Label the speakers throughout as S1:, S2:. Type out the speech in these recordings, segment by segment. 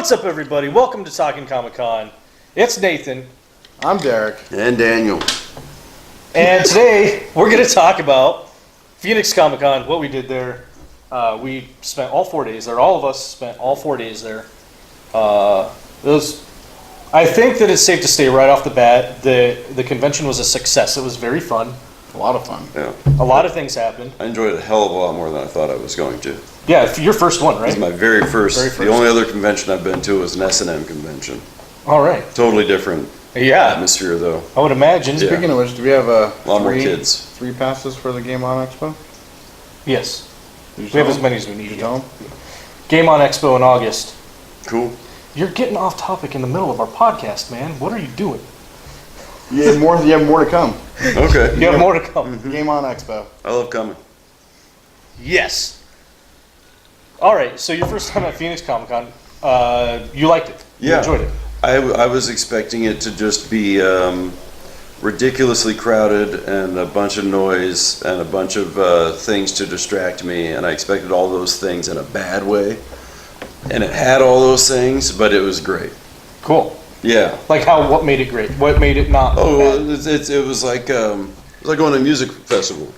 S1: What's up, everybody? Welcome to Talking Comicon. It's Nathan.
S2: I'm Derek.
S3: And Daniel.
S1: And today, we're going to talk about Phoenix Comicon, what we did there. We spent all 4 days there. All of us spent all 4 days there. I think that it's safe to say right off the bat, the convention was a success. It was very fun.
S2: A lot of fun.
S3: Yeah.
S1: A lot of things happened.
S3: I enjoyed it a hell of a lot more than I thought I was going to.
S1: Yeah, your first one, right?
S3: It was my very first.
S1: Very first.
S3: The only other convention I've been to was an S&M convention.
S1: All right.
S3: Totally different atmosphere, though.
S1: I would imagine.
S3: Yeah.
S2: Speaking of which, do we have a
S3: lot more kids.
S2: 3 passes for the Game On Expo?
S1: Yes.
S2: Did you
S1: We have
S2: tell
S1: as many as we need.
S2: Did you tell them?
S1: Game On Expo in August.
S3: Cool.
S1: You're getting off topic in the middle of our podcast, man. What are you doing?
S2: You have more to come.
S3: Okay.
S1: You have more to come.
S2: Game On Expo.
S3: I love coming.
S1: Yes. All right. So your first time at Phoenix Comicon, you liked it. You
S3: Yeah.
S1: enjoyed it.
S3: I was expecting it to just be ridiculously crowded and a bunch of noise and a bunch of things to distract me, and I expected all those things in a bad way. And it had all those things, but it was great.
S1: Cool.
S3: Yeah.
S1: Like how? What made it great? What made it not?
S3: Oh,
S1: bad?
S3: it was like going to a music festival,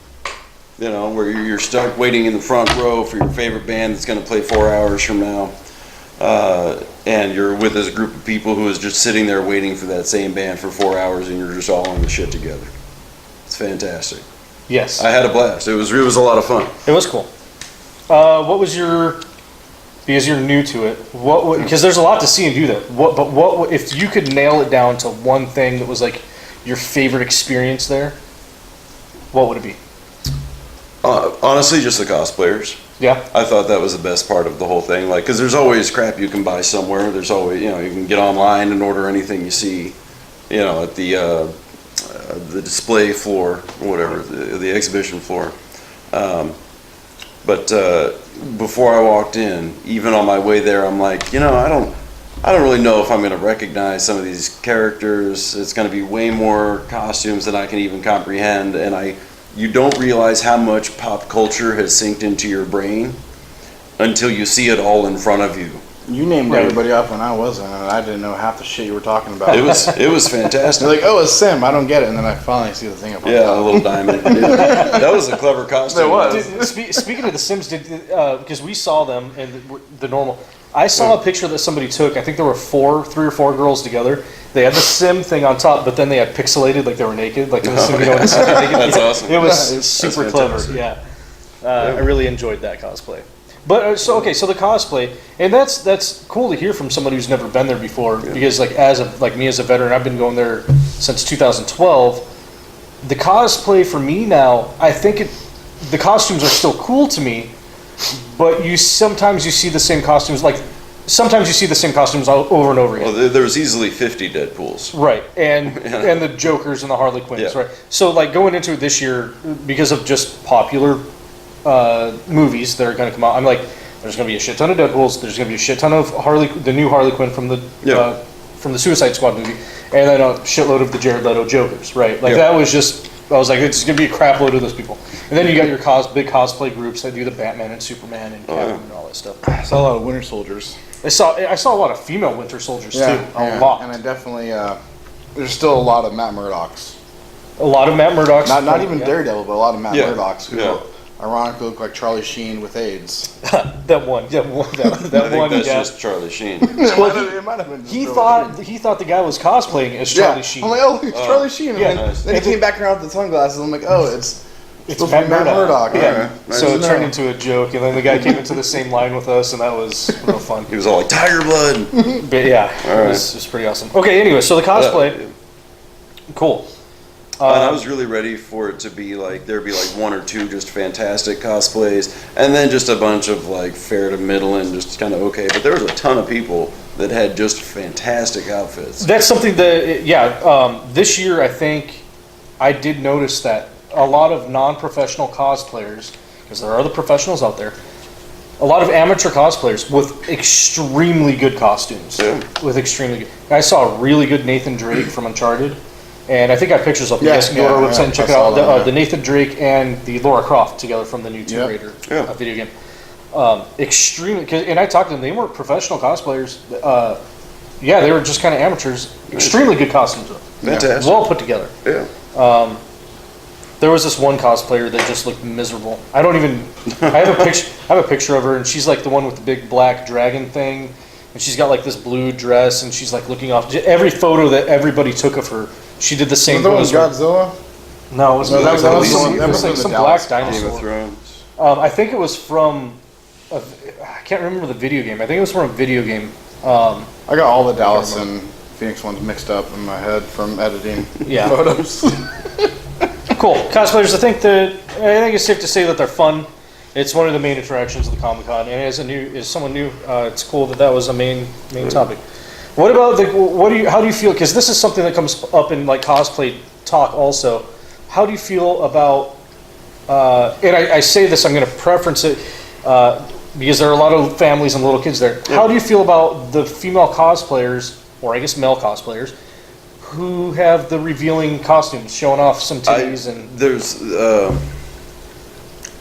S3: you know, where you're stuck waiting in the front row for your favorite band that's going to play 4 hours from now, and you're with this group of people who is just sitting there waiting for that same band for 4 hours, and you're just all on the shit together. It's fantastic.
S1: Yes.
S3: I had a blast. It was a lot of fun.
S1: It was cool. What was your? Because you're new to it. Because there's a lot to see and do there. What if you could nail it down to one thing that was like your favorite experience there? What would it be?
S3: Honestly, just the cosplayers.
S1: Yeah.
S3: I thought that was the best part of the whole thing. Like, because there's always crap you can buy somewhere. There's always, you can get online and order anything you see, at the display floor, or whatever, the exhibition floor. But before I walked in, even on my way there, I'm like, I don't really know if I'm going to recognize some of these characters. It's going to be way more costumes than I can even comprehend, and you don't realize how much pop culture has synced into your brain until you see it all in front of you.
S2: You named everybody up when I wasn't, and I didn't know half the shit you were talking about.
S3: It was fantastic.
S2: You're like, oh, it's Sim. I don't get it, and then I finally see the thing up on
S3: Yeah,
S2: top.
S3: a little diamond. That was a clever costume.
S2: It was.
S1: Speaking of the Sims, because we saw them in the normal. I saw a picture that somebody took. I think there were 3 or 4 girls together. They had the Sim thing on top, but then they had pixelated like they were naked, like in the Sim. The Sim naked.
S3: That's awesome.
S1: It was super clever.
S3: fantastic.
S1: Yeah, I really enjoyed that cosplay. But so the cosplay, and that's cool to hear from somebody who's never been there before.
S3: Yeah.
S1: Because like me as a veteran, I've been going there since 2012. The cosplay for me now, I think the costumes are still cool to me, but sometimes you see the same costumes over and over again.
S3: Well, there's easily 50 Deadpools.
S1: Right, and the Jokers and the Harley Quinns,
S3: Yeah.
S1: right? So like going into it this year, because of just popular movies that are going to come out, I'm like, there's going to be a shit ton of Deadpools, there's going to be a shit ton of the new Harley Quinn from the Suicide Squad movie, and then a shitload of the Jared Leto Jokers, right? Like that was just, I was like, it's going to be a crap load of those people. And then you got your big cosplay groups that do the Batman and Superman and Catwoman and all that stuff.
S2: I saw a lot of Winter Soldiers.
S1: I saw a lot of female Winter Soldiers too, a lot.
S2: And I definitely, there's still a lot of Matt Murdock's.
S1: A lot of Matt Murdock's.
S2: Not even Daredevil, but a lot of Matt Murdock's who ironically look like Charlie Sheen with AIDS.
S1: that one.
S3: I think that's just Charlie Sheen.
S2: It might have been.
S1: He thought the guy was cosplaying as Charlie Sheen.
S2: I'm like, oh, it's Charlie Sheen.
S1: Yeah.
S2: Then he came back around with the sunglasses. I'm like, oh, it's
S1: Matt Murdock.
S2: Yeah.
S3: Nice.
S1: So it turned into a joke, and then the guy came into the same line with us, and that was real fun.
S3: He was all like, Tiger Blood.
S1: But yeah, it was pretty awesome. Okay, anyway, so the cosplay, cool.
S3: And I was really ready for it to be like, there'd be like 1 or 2 just fantastic cosplays, and then just a bunch of like fair to middle and just kind of okay. But there was a ton of people that had just fantastic outfits.
S1: That's something that, this year I think I did notice that a lot of non-professional cosplayers, because there are the professionals out there, a lot of amateur cosplayers with extremely good costumes.
S3: Yeah.
S1: I saw a really good Nathan Drake from Uncharted. And I think I have pictures of it. You guys can go to our website and check it out. The Nathan Drake and the Lara Croft together from the new Tomb Raider video game. extremely. And I talked to them; they weren't professional cosplayers. Yeah, they were just kind of amateurs. Extremely good costumes, though.
S3: Fantastic.
S1: Well put together.
S3: Yeah.
S1: There was this one cosplayer that just looked miserable. I don't even. I have a picture. I have a picture of her, and she's like the one with the big black dragon thing, and she's got like this blue dress, and she's like looking off. Every photo that everybody took of her, she did the same.
S2: Was that one Godzilla?
S1: No, it was,
S2: No, that was
S1: like some
S2: Dallas
S1: black
S3: Game
S1: dinosaur.
S3: of Thrones.
S1: I think it was from. I can't remember the video game. I think it was from a video game.
S2: I got all the Dallas and Phoenix ones mixed up in my head from editing photos.
S1: Cool. Cosplayers, I think it's safe to say that they're fun. It's one of the main attractions of the Comic-Con, and as someone new, it's cool that was a main topic. What about how do you feel, because this is something that comes up in like cosplay talk also. How do you feel about, and I say this, I'm going to preference it, because there are a lot of families and little kids there. How do you feel about the female cosplayers, or I guess male cosplayers, who have the revealing costumes, showing off some titties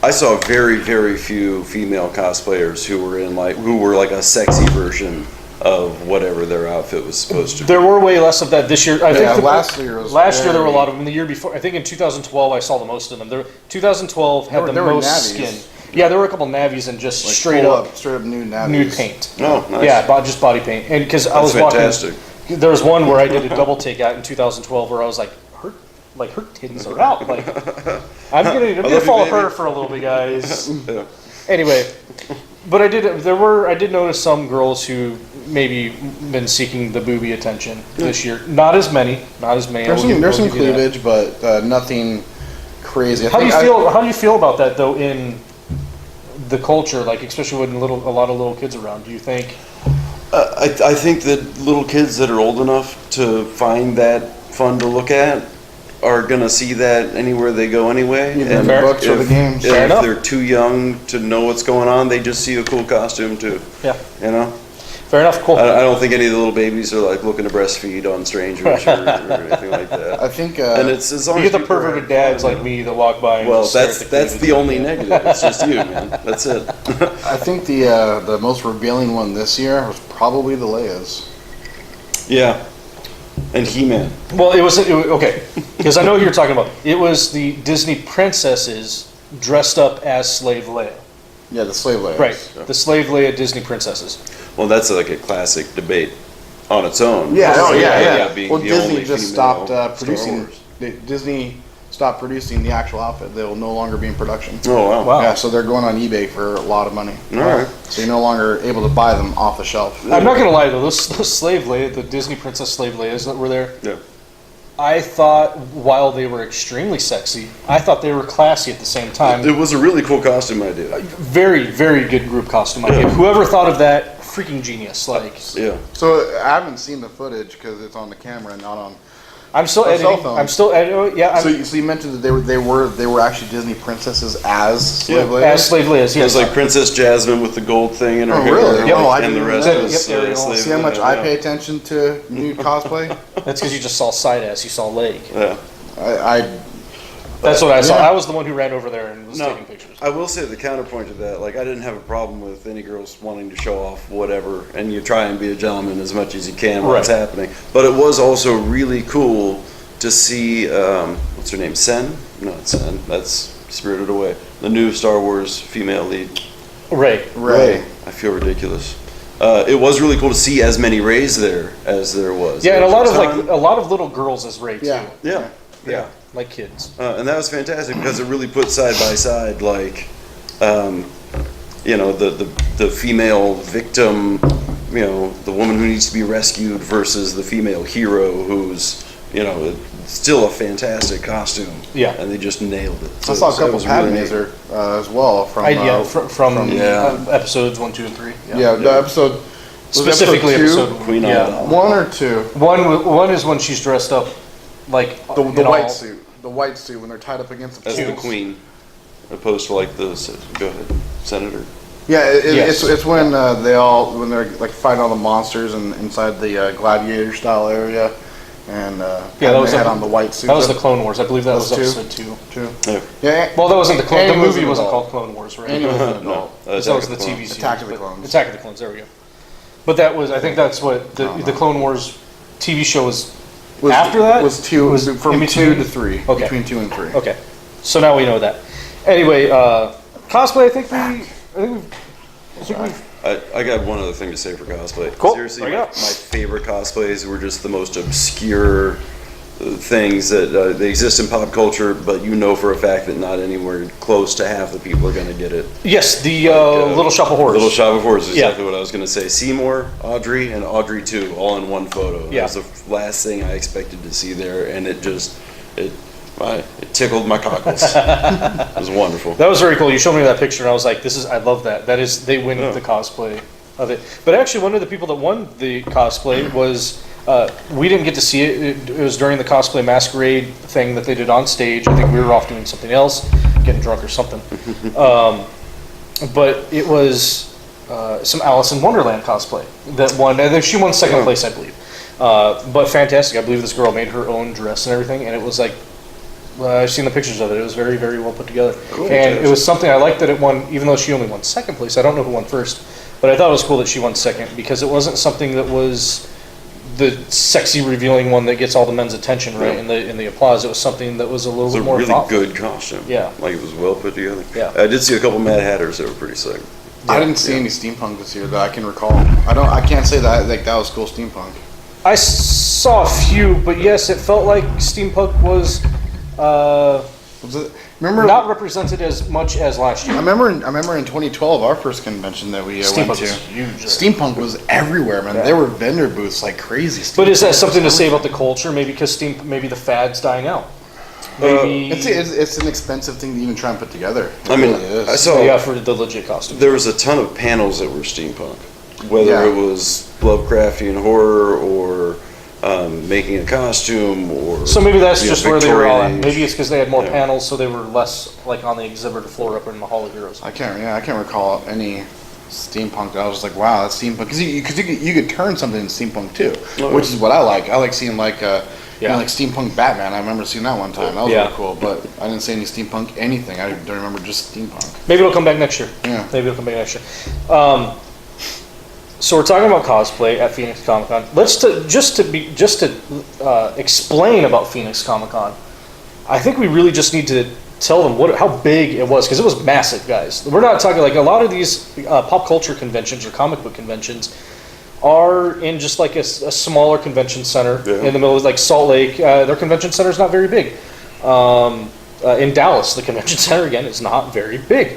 S3: I saw very, very few female cosplayers who were like a sexy version of whatever their outfit was supposed to be.
S1: There were way less of that this year. I think
S2: last year
S1: there were a lot of them. The year before, I think in 2012 I saw the most of them. 2012 had the most skin. Yeah, there were a couple navies and just like straight up
S2: new navies.
S1: Nude paint.
S3: Oh, nice.
S1: Yeah, just body paint. And because I was
S3: fantastic.
S1: walking, there was one where I did a double take out in 2012 where I was like, her titties are out. Like, I'm gonna follow her for a little bit, guys.
S3: Yeah.
S1: Anyway, but I did notice some girls who maybe been seeking the booby attention this year. Not as many. There's
S2: some cleavage, but nothing crazy.
S1: How do you feel about that though in the culture, like especially with a lot of little kids around? Do you think?
S3: I think that little kids that are old enough to find that fun to look at are gonna see that anywhere they go anyway.
S2: Either in the books or the games.
S3: If they're too young to know what's going on, they just see a cool costume too.
S1: Yeah.
S3: You know?
S1: Fair enough, cool.
S3: I don't think any of the little babies are like looking to breastfeed on strangers or anything like that.
S2: I think
S3: and it's as long
S1: you
S3: as
S1: get the perverted dads like me that walk by and
S3: well,
S1: just
S3: that's the only negative. It's just you, man. That's it.
S2: I think the most revealing one this year was probably the Leia's.
S3: Yeah. And He-Man.
S1: Well, it was okay, because I know who you're talking about. It was the Disney princesses dressed up as Slave Leia.
S2: Yeah, the Slave Leia.
S1: Right, the Slave Leia Disney princesses.
S3: Well, that's like a classic debate on its own.
S2: Yeah, Being
S3: well,
S2: the
S3: Disney
S2: only just stopped producing. Disney stopped producing the actual outfit. They will no longer be in production.
S3: Oh wow!
S2: Yeah, so they're going on eBay for a lot of money.
S3: All right.
S2: So you're no longer able to buy them off the shelf.
S1: I'm not gonna lie though, those Slave Leia, the Disney princess Slave Leias that were there.
S3: Yeah.
S1: I thought while they were extremely sexy, I thought they were classy at the same time.
S3: It was a really cool costume idea.
S1: Very, very good group costume idea. Whoever thought of that, freaking genius. Like,
S3: yeah.
S2: So I haven't seen the footage because it's on the camera and not on.
S1: I'm still editing. I'm still editing. Yeah.
S2: So you mentioned that they were actually Disney princesses as Slave Leias?
S1: As Slave Leias, yes.
S3: It was like Princess Jasmine with the gold thing in her hair.
S2: Really?
S3: Yep.
S2: Oh, I
S3: and the
S2: didn't
S3: rest
S2: know
S3: was
S1: that.
S3: Slave
S2: See how much
S3: Leia,
S2: I pay attention to nude cosplay?
S1: That's because you just saw side ass. You saw leg.
S3: Yeah.
S1: That's what I saw. I was the one who ran over there and was taking pictures.
S3: I will say the counterpoint to that, like I didn't have a problem with any girls wanting to show off whatever, and you try and be a gentleman as much as you can while it's happening. But it was also really cool to see, what's her name, Sen? No, it's Sen. That's Spirited Away. The new Star Wars female lead.
S1: Rey.
S3: I feel ridiculous. It was really cool to see as many Reys there as there was.
S1: Yeah, and a lot of little girls as Rey too.
S3: Yeah.
S1: Like kids.
S3: And that was fantastic because it really put side by side, like, the female victim, the woman who needs to be rescued versus the female hero who's, still a fantastic costume.
S1: Yeah.
S3: And they just nailed it.
S2: So I saw a couple Padmes there as well from
S1: episodes 1, 2, and 3.
S2: The episode.
S1: Specifically episode 2?
S3: Queen Amidala.
S2: 1 or 2?
S1: One is when she's dressed up like
S2: the white suit. The white suit when they're tied up against the
S3: That's the queen, opposed to like the senator.
S2: Yeah, it's when they're like fighting all the monsters and inside the gladiator style area, and
S1: Yeah, that was
S2: had
S1: the-
S2: on the white suit.
S1: That was the Clone Wars. I believe that was
S2: Two?
S1: episode 2.
S2: Two. Yeah.
S1: Well, that wasn't the Clone. The
S2: And he was
S1: movie
S2: an
S1: wasn't
S2: adult.
S1: called Clone Wars, right?
S2: And he was an
S3: No,
S2: adult.
S1: That was the
S3: Attack of
S1: TV
S3: Clones.
S1: series.
S2: Attack of the
S1: but-
S2: Clones.
S1: Attack of the Clones. There we go. But that was. I think that's what the
S2: no.
S1: Clone Wars TV show was.
S2: Was,
S1: After that?
S2: was two.
S1: Was
S2: Was from
S1: in
S2: 2
S1: between?
S2: to 3.
S1: Okay.
S2: Between 2 and 3.
S1: Okay, so now we know that. Anyway, cosplay. I think we've.
S3: I got one other thing to say for cosplay.
S1: Cool.
S3: Seriously,
S1: Bring it
S3: my
S1: up.
S3: favorite cosplays were just the most obscure things that they exist in pop culture, but you know for a fact that not anywhere close to half the people are going to get it.
S1: Yes, the
S3: Like,
S1: Little Shop of Horrors.
S3: Little Shop of Horrors is
S1: Yeah.
S3: exactly what I was going to say. Seymour, Audrey, and Audrey 2, all in one photo.
S1: Yeah.
S3: That was the last thing I expected to see there, and it tickled my cockles. It was wonderful.
S1: That was very cool. You showed me that picture, and I was like, I love that. That is, they win
S3: Yeah.
S1: the cosplay of it. But actually, one of the people that won the cosplay was, we didn't get to see it. It was during the cosplay masquerade thing that they did on stage. I think we were off doing something else, getting drunk or something. But it was some Alice in Wonderland cosplay that won. I think she won second place, I believe. But fantastic. I believe this girl made her own dress and everything, and it was like, I've seen the pictures of it. It was very, very well put together. And it was something I liked that it won, even though she only won second place. I don't know who won first, but I thought it was cool that she won second because it wasn't something that was the sexy, revealing one that gets all the men's attention, right? In the applause, it was something that was a little
S3: It was
S1: bit
S3: a
S1: more
S3: really
S1: thoughtful.
S3: good costume.
S1: Yeah.
S3: Like it was well put together.
S1: Yeah.
S3: I did see a couple Mad Hatters that were pretty sick.
S2: I didn't see any steampunk this year that I can recall. I can't say that like that was cool steampunk.
S1: I saw a few, but yes, it felt like steampunk was
S2: Was it? Remember?
S1: not represented as much as last
S2: I
S1: year.
S2: remember. I remember in 2012, our first convention that we went
S1: Steampunk
S2: to.
S1: was huge.
S2: Steampunk was everywhere, man.
S1: Yeah.
S2: There were vendor booths like crazy.
S1: But is that
S2: Steampunk
S1: something to
S2: was
S1: say about the culture? Maybe because maybe the fad's dying out. Maybe
S2: It's an expensive thing to even try and put together. It
S3: I mean,
S2: really is.
S3: I saw
S1: yeah, for the legit costume.
S3: there was a ton of panels that were steampunk, whether
S2: Yeah.
S3: it was Lovecraftian horror or making a costume or.
S1: So maybe that's
S3: you know,
S1: just where they were all at.
S3: Victorian age.
S1: Maybe it's because they had more
S3: Yeah.
S1: panels, so they were less like on the exhibitor floor up in the Hall of Heroes.
S2: I can't recall any steampunk that I was just like, wow, that's steampunk. Because you could turn something into steampunk too,
S3: Oh,
S2: which
S3: yeah.
S2: is what I like. I like seeing like
S1: Yeah.
S2: like steampunk Batman. I remember seeing that one time. That was
S1: Yeah.
S2: really cool. But I didn't see any steampunk anything. I don't remember just steampunk.
S1: Maybe it'll come back next year.
S2: Yeah.
S1: Maybe it'll come back next year. So we're talking about cosplay at Phoenix Comicon. Just to explain about Phoenix Comicon, I think we really just need to tell them how big it was, because it was massive, guys. We're not talking like a lot of these pop culture conventions or comic book conventions are in just like a smaller convention center
S3: Yeah.
S1: in the middle of like Salt Lake. Their convention center is not very big. In Dallas, the convention center again is not very big.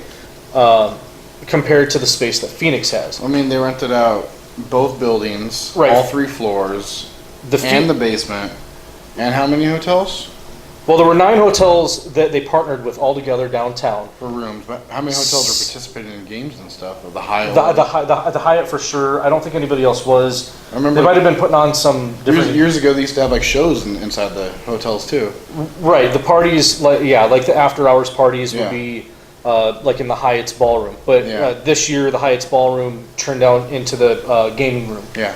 S1: Compared to the space that Phoenix has.
S2: I mean, they rented out both buildings,
S1: Right.
S2: all 3 floors, and the basement. And how many hotels?
S1: Well, there were 9 hotels that they partnered with all together downtown.
S2: For rooms, but how many hotels are participating in games and stuff? Or the Hyatt?
S1: The Hyatt for sure. I don't think anybody else was.
S2: I remember
S1: They might have been putting on some different.
S2: years ago, they used to have like shows inside the hotels too.
S1: Right, the parties, like the after hours parties would
S2: Yeah.
S1: be like in the Hyatt's ballroom. But
S2: Yeah.
S1: this year, the Hyatt's ballroom turned out into the gaming room.
S2: Yeah.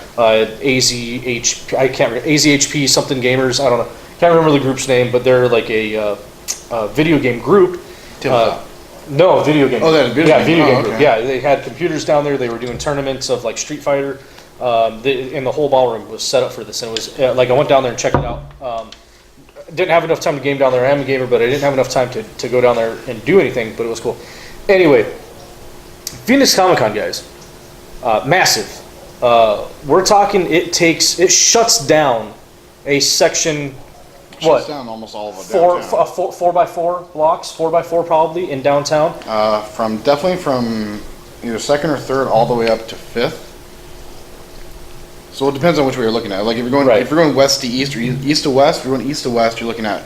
S1: AZHP something gamers. I don't know. Can't remember the group's name, but they're like a video game group.
S2: Tabletop.
S1: No, video game.
S2: Oh, they had a video game.
S1: video
S2: Oh,
S1: game group.
S2: okay.
S1: Yeah, they had computers down there. They were doing tournaments of like Street Fighter. And the whole ballroom was set up for this. And it was like I went down there and checked it out. Didn't have enough time to game down there. I am a gamer, but I didn't have enough time to go down there and do anything. But it was cool. Anyway, Phoenix Comicon, guys, massive. We're talking. It shuts down a section.
S2: Shuts down almost all of it.
S1: Four
S2: downtown.
S1: 4x4 blocks, 4x4 probably in downtown.
S2: Definitely from either 2nd or 3rd all the way up to 5th. So it depends on which way you're looking at. Like if you're going
S1: Right.
S2: if you're going west to east or east to west, if you're going east to west, you're looking at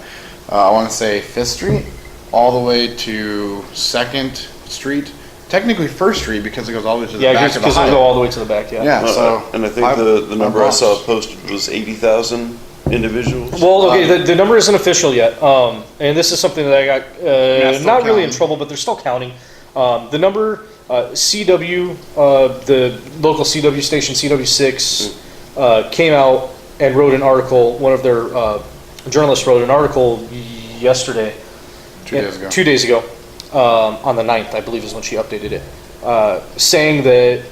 S2: I want to say 5th Street all the way to 2nd Street. Technically 1st Street because it goes all the way to the
S1: Yeah,
S2: back of the
S1: because they
S2: Hyatt.
S1: go all the way to the back. Yeah.
S2: Yeah, so
S3: and I think
S2: five-
S3: the
S2: five
S3: number I
S2: blocks.
S3: saw posted was 80,000 individuals.
S1: Well, okay, the number isn't official yet, and this is something that I got
S2: still
S1: not really in
S2: counting.
S1: trouble, but they're still counting. The number CW, the local CW station CW6, came out and wrote an article. One of their journalists wrote an article yesterday.
S2: 2 days ago.
S1: 2 days ago, on the 9th, I believe is when she updated it, saying that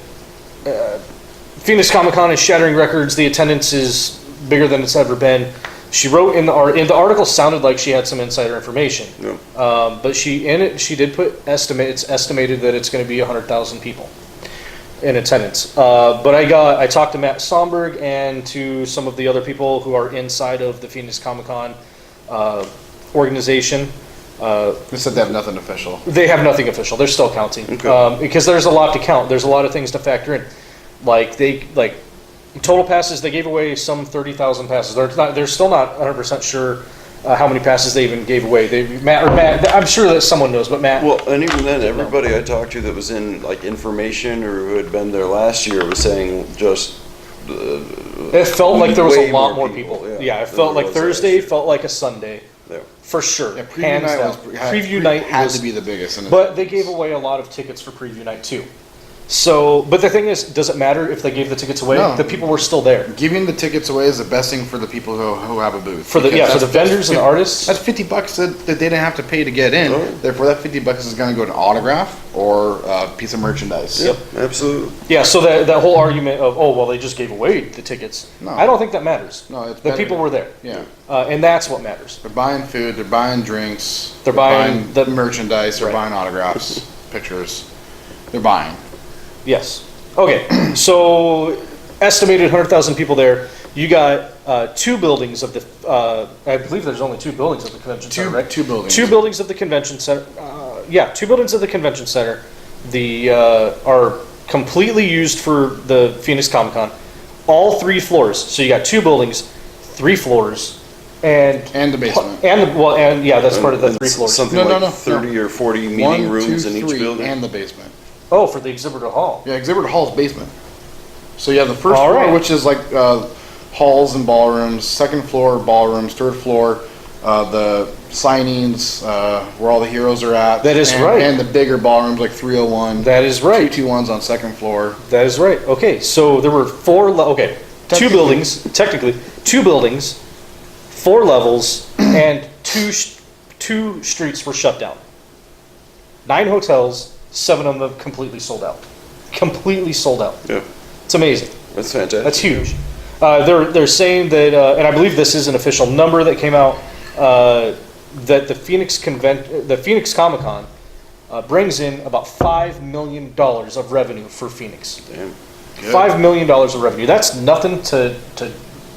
S1: Phoenix Comicon is shattering records. The attendance is bigger than it's ever been. She wrote in the article sounded like she had some insider information, but she did put estimate. It's estimated that it's going to be 100,000 people in attendance. But I talked to Matt Somberg and to some of the other people who are inside of the Phoenix Comicon organization.
S2: They said they have nothing official.
S1: They have nothing official. They're still counting, because there's a lot to count. There's a lot of things to factor in. Like total passes, they gave away some 30,000 passes. They're still not 100% sure how many passes they even gave away. Matt, I'm sure that someone knows, but Matt.
S3: Well, and even then, everybody I talked to that was in like information or who had been there last year was saying just.
S1: It felt like there was a lot more people. Yeah, it felt like Thursday felt like a Sunday.
S3: Yeah.
S1: For sure.
S2: Yeah, preview night had to be the biggest.
S1: But they gave away a lot of tickets for preview night too. So, but the thing is, does it matter if they gave the tickets away?
S2: No.
S1: The people were still there.
S2: Giving the tickets away is the best thing for the people who have a booth.
S1: For the vendors and the artists.
S2: That's $50 that they didn't have to pay to get in.
S3: Oh.
S2: Therefore, that $50 is going to go to an autograph or a piece of merchandise.
S3: Yep, absolutely.
S1: Yeah, so that whole argument of, oh, well, they just gave away the tickets.
S2: No.
S1: I don't think that matters.
S2: No, it's
S1: the
S2: better.
S1: people were there.
S2: Yeah.
S1: And that's what matters.
S2: They're buying food, they're buying drinks,
S1: They're buying
S2: the merchandise, they're
S1: Right.
S2: buying autographs, pictures. They're buying.
S1: Yes. Okay, so estimated 100,000 people there. You got two buildings of the, I believe there's only two buildings of the convention center, right?
S2: Two buildings.
S1: Two buildings of the convention center. Two buildings of the convention center. Are completely used for the Phoenix Comicon. All 3 floors. So you got 2 buildings, 3 floors, and
S2: the basement.
S1: That's part of the 3 floors.
S3: Something like 30 or 40 meeting rooms in each building.
S2: And the basement.
S1: Oh, for the exhibitor hall.
S2: Yeah, exhibitor hall's basement. So you have the first
S1: All
S2: floor,
S1: right.
S2: which is like halls and ballrooms. Second floor, ballrooms. Third floor, the signings, where all the heroes are at.
S1: That is right.
S2: And the bigger ballrooms like 301.
S1: That is right.
S2: 221's on second floor.
S1: That is right. Okay, so there were 4. Two buildings. Technically, 2 buildings, 4 levels, and two streets were shut down. 9 hotels. 7 of them completely sold out. Completely sold out.
S3: Yeah.
S1: It's amazing.
S3: That's fantastic.
S1: That's huge. They're saying that, and I believe this is an official number that came out, that the Phoenix Comicon brings in about $5 million of revenue for Phoenix.
S3: Damn. Good.
S1: $5 million of revenue. That's nothing to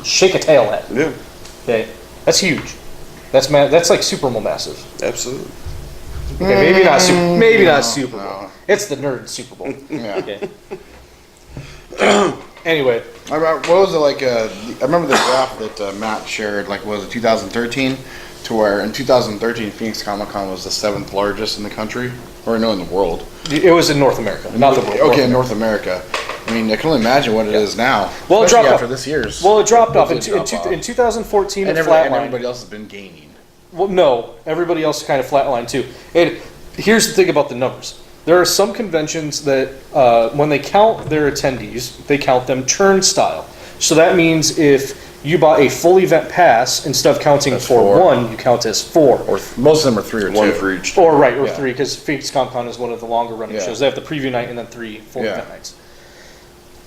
S1: shake a tail at.
S3: Yeah,
S1: Okay, that's huge. That's like Super Bowl massive.
S3: absolutely.
S1: Okay, maybe not Super Bowl.
S2: No.
S1: It's the nerd Super Bowl.
S2: Yeah.
S1: Okay. Anyway,
S2: What was it like? I remember the graph that Matt shared. Like, was it 2013? To where in 2013, Phoenix Comic Con was the 7th largest in the country, or no, in the world.
S1: it was in North America, not the world.
S2: Okay, in North America. I mean, I can only imagine what it is now.
S1: Well, it
S2: especially
S1: dropped
S2: after
S1: off.
S2: this year's.
S1: Well, it dropped off.
S2: It did drop off.
S1: In 2014,
S2: and
S1: it
S2: and
S1: flatlined.
S2: everybody else has been gaining.
S1: Well, no, everybody else kind of flatlined too. And here's the thing about the numbers. There are some conventions that when they count their attendees, they count them turnstile. So that means if you bought a full event pass, instead of counting
S2: That's
S1: for
S2: 4.
S1: 1, you count as 4.
S2: Or most of them are 3 or 2.
S3: One for each.
S1: Or
S2: Yeah.
S1: 3, because Phoenix Comic Con is one of the longer running
S2: Yeah.
S1: shows. They have the preview night and then 3 full
S2: Yeah.
S1: event nights.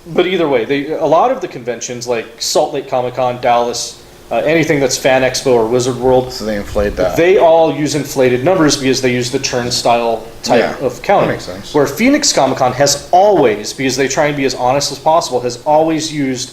S1: But either way, a lot of the conventions, like Salt Lake Comic Con, Dallas, anything that's Fan Expo or Wizard World,
S2: So they inflate that.
S1: they all use inflated numbers because they use the turnstile type
S2: Yeah,
S1: of counting.
S2: that makes sense.
S1: Where Phoenix Comic Con has always, because they try and be as honest as possible, has always used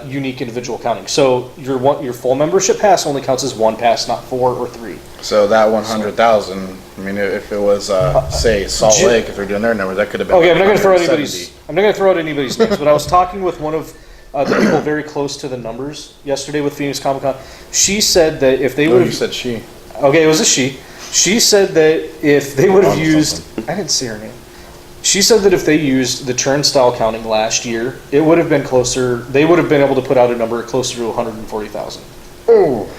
S1: unique individual counting. So your full membership pass only counts as 1 pass, not 4 or 3.
S2: So that 100,000. I mean, if it was say Salt Lake, if they're doing their numbers, that could have been.
S1: Okay,
S2: like
S1: I'm not going to throw
S2: 170.
S1: out anybody's names, but I was talking with one of the people very close to the numbers yesterday with Phoenix Comic Con. She said that if they
S2: Oh,
S1: would
S2: you
S1: have,
S2: said she.
S1: okay, it was a she. She said that if they would have
S2: On
S1: used, I didn't see her name. She said that if they used the turnstile counting last year, it would have been closer. They would have been able to put out a number closer to 140,000.
S2: Oh,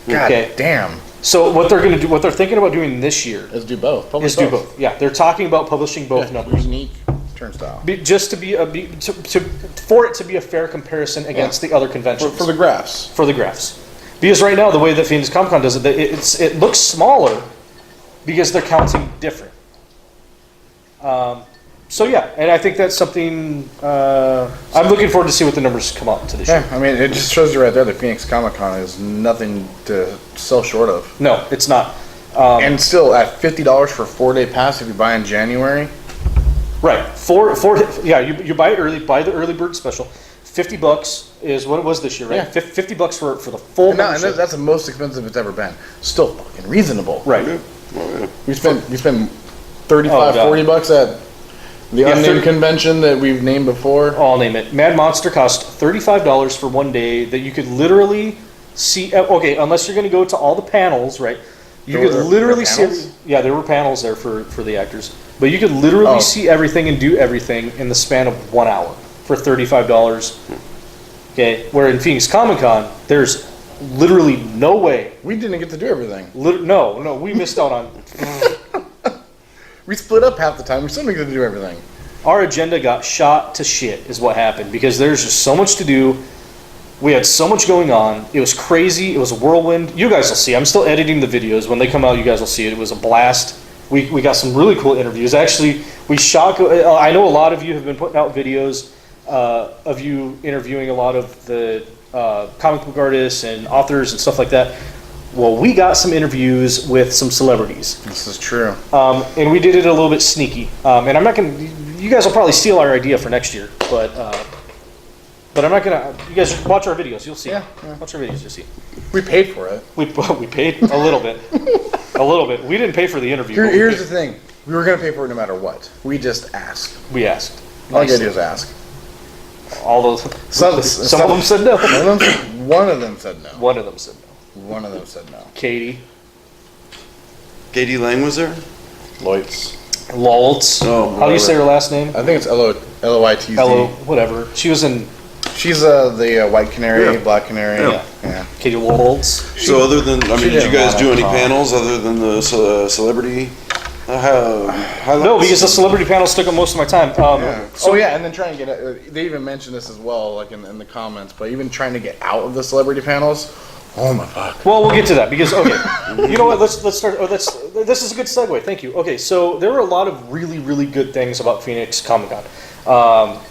S2: God
S1: Okay.
S2: damn.
S1: So what they're going to do, what they're thinking about doing this year,
S2: Let's do both.
S1: is do both. Yeah, they're talking about publishing both numbers.
S2: Unique Turnstile.
S1: Just to be for it to be a fair comparison against the other conventions.
S2: For the graphs.
S1: For the graphs. Because right now, the way that Phoenix Comicon does it, it looks smaller because they're counting different. So yeah, and I think that's something I'm looking forward to see what the numbers come out to this year.
S2: Yeah, I mean, it just shows you right there that Phoenix Comicon is nothing to sell short of.
S1: No, it's not.
S2: And still, at $50 for a 4-day pass if you buy in January.
S1: Right. Yeah, you buy it early, buy the early bird special. $50 is what it was this year, right?
S2: Yeah.
S1: $50 for the full
S2: And that's the most expensive it's ever been. Still fucking reasonable.
S1: Right.
S2: We spent $35, $40 at the unnamed convention that we've named before.
S1: I'll name it. Mad Monster cost $35 for one day that you could literally see. Okay, unless you're going to go to all the panels, right? You could literally see. Yeah, there were panels there for the actors, but you could literally see everything and do everything in the span of 1 hour for $35. Okay, where in Phoenix Comicon, there's literally no way.
S2: We didn't get to do everything.
S1: No, we missed out on.
S2: We split up half the time. We still didn't get to do everything.
S1: Our agenda got shot to shit is what happened because there's just so much to do. We had so much going on. It was crazy. It was a whirlwind. You guys will see. I'm still editing the videos. When they come out, you guys will see it. It was a blast. We got some really cool interviews. Actually, we shot. I know a lot of you have been putting out videos of you interviewing a lot of the comic book artists and authors and stuff like that. Well, we got some interviews with some celebrities.
S2: This is true.
S1: And we did it a little bit sneaky. And I'm not going to... You guys will probably steal our idea for next year. But I'm not going to... You guys watch our videos. You'll see.
S2: Yeah.
S1: Watch our videos. You'll see.
S2: We paid for it.
S1: We paid a little bit. A little bit. We didn't pay for the interview.
S2: Here's the thing. We were going to pay for it no matter what. We just asked.
S1: We asked.
S2: All you got to do is ask.
S1: All those... Some of them said no.
S2: One of them said no.
S1: One of them said no.
S2: One of them said no.
S1: Katie.
S3: Katie Lang was there?
S2: Loitz.
S1: Loltz.
S3: Oh,
S1: How do you say her last name?
S2: I think it's L-O-I-T-Z.
S1: Whatever. She was in...
S2: She's the white canary, black canary.
S1: Yeah. Katie Loltz.
S3: So other than, did you guys do any
S2: Con.
S3: panels other than the celebrity highlights?
S1: No, because the celebrity panels took up most of my time.
S2: And then trying to get, they even mentioned this as well, like in the comments, but even trying to get out of the celebrity panels, oh my fuck.
S1: Well, we'll get to that because, okay, you know what, let's start, this is a good segue, thank you. Okay, so there were a lot of really, really good things about Phoenix Comicon.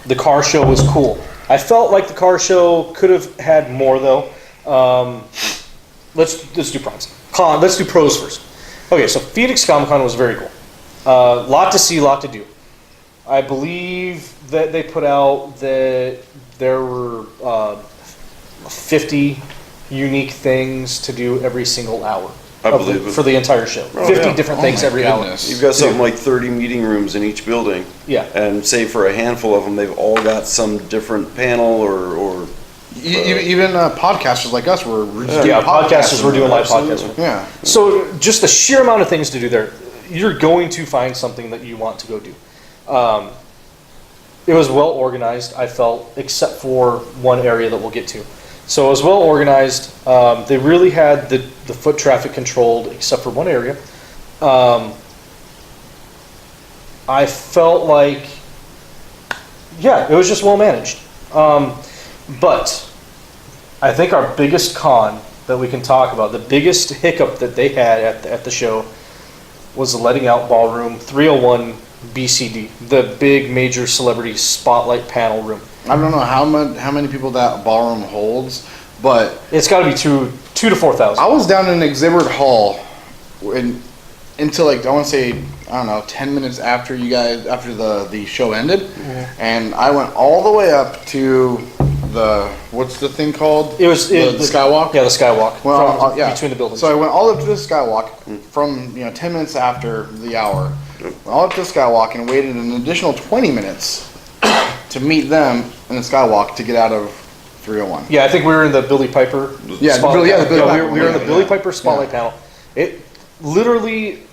S1: The car show was cool. I felt like the car show could have had more though. Let's do pros. Let's do pros first. Okay, so Phoenix Comicon was very cool. Lot to see, lot to do. I believe that they put out that there were 50 unique things to do every single hour.
S3: I believe it.
S1: For the entire show. 50 different things every hour.
S3: You've got something like 30 meeting rooms in each building.
S1: Yeah.
S3: And save for a handful of them, they've all got some different panel or
S2: even podcasters like us were
S1: podcasters were doing live podcasts.
S2: Yeah.
S1: So just the sheer amount of things to do there, you're going to find something that you want to go do. It was well organized, I felt, except for one area that we'll get to. So it was well organized. They really had the foot traffic controlled, except for one area. I felt like, it was just well managed. But I think our biggest con that we can talk about, the biggest hiccup that they had at the show, was the letting out ballroom 301 BCD, the big major celebrity spotlight panel room.
S2: I don't know how many people that ballroom holds, but
S1: it's got to be two to 4,000.
S2: I was down in exhibit hall until like I want to say 10 minutes after the show ended, and I went all the way up to the what's the thing called?
S1: It was
S2: the skywalk.
S1: Yeah, the skywalk.
S2: Well,
S1: between the buildings.
S2: So I went all up to the skywalk from 10 minutes after the hour. Went all up to the skywalk and waited an additional 20 minutes to meet them in the skywalk to get out of 301.
S1: Yeah, I think we were in the Billy Piper.
S2: Yeah,
S1: we were in the Billy
S2: yeah.
S1: Piper spotlight panel. It literally,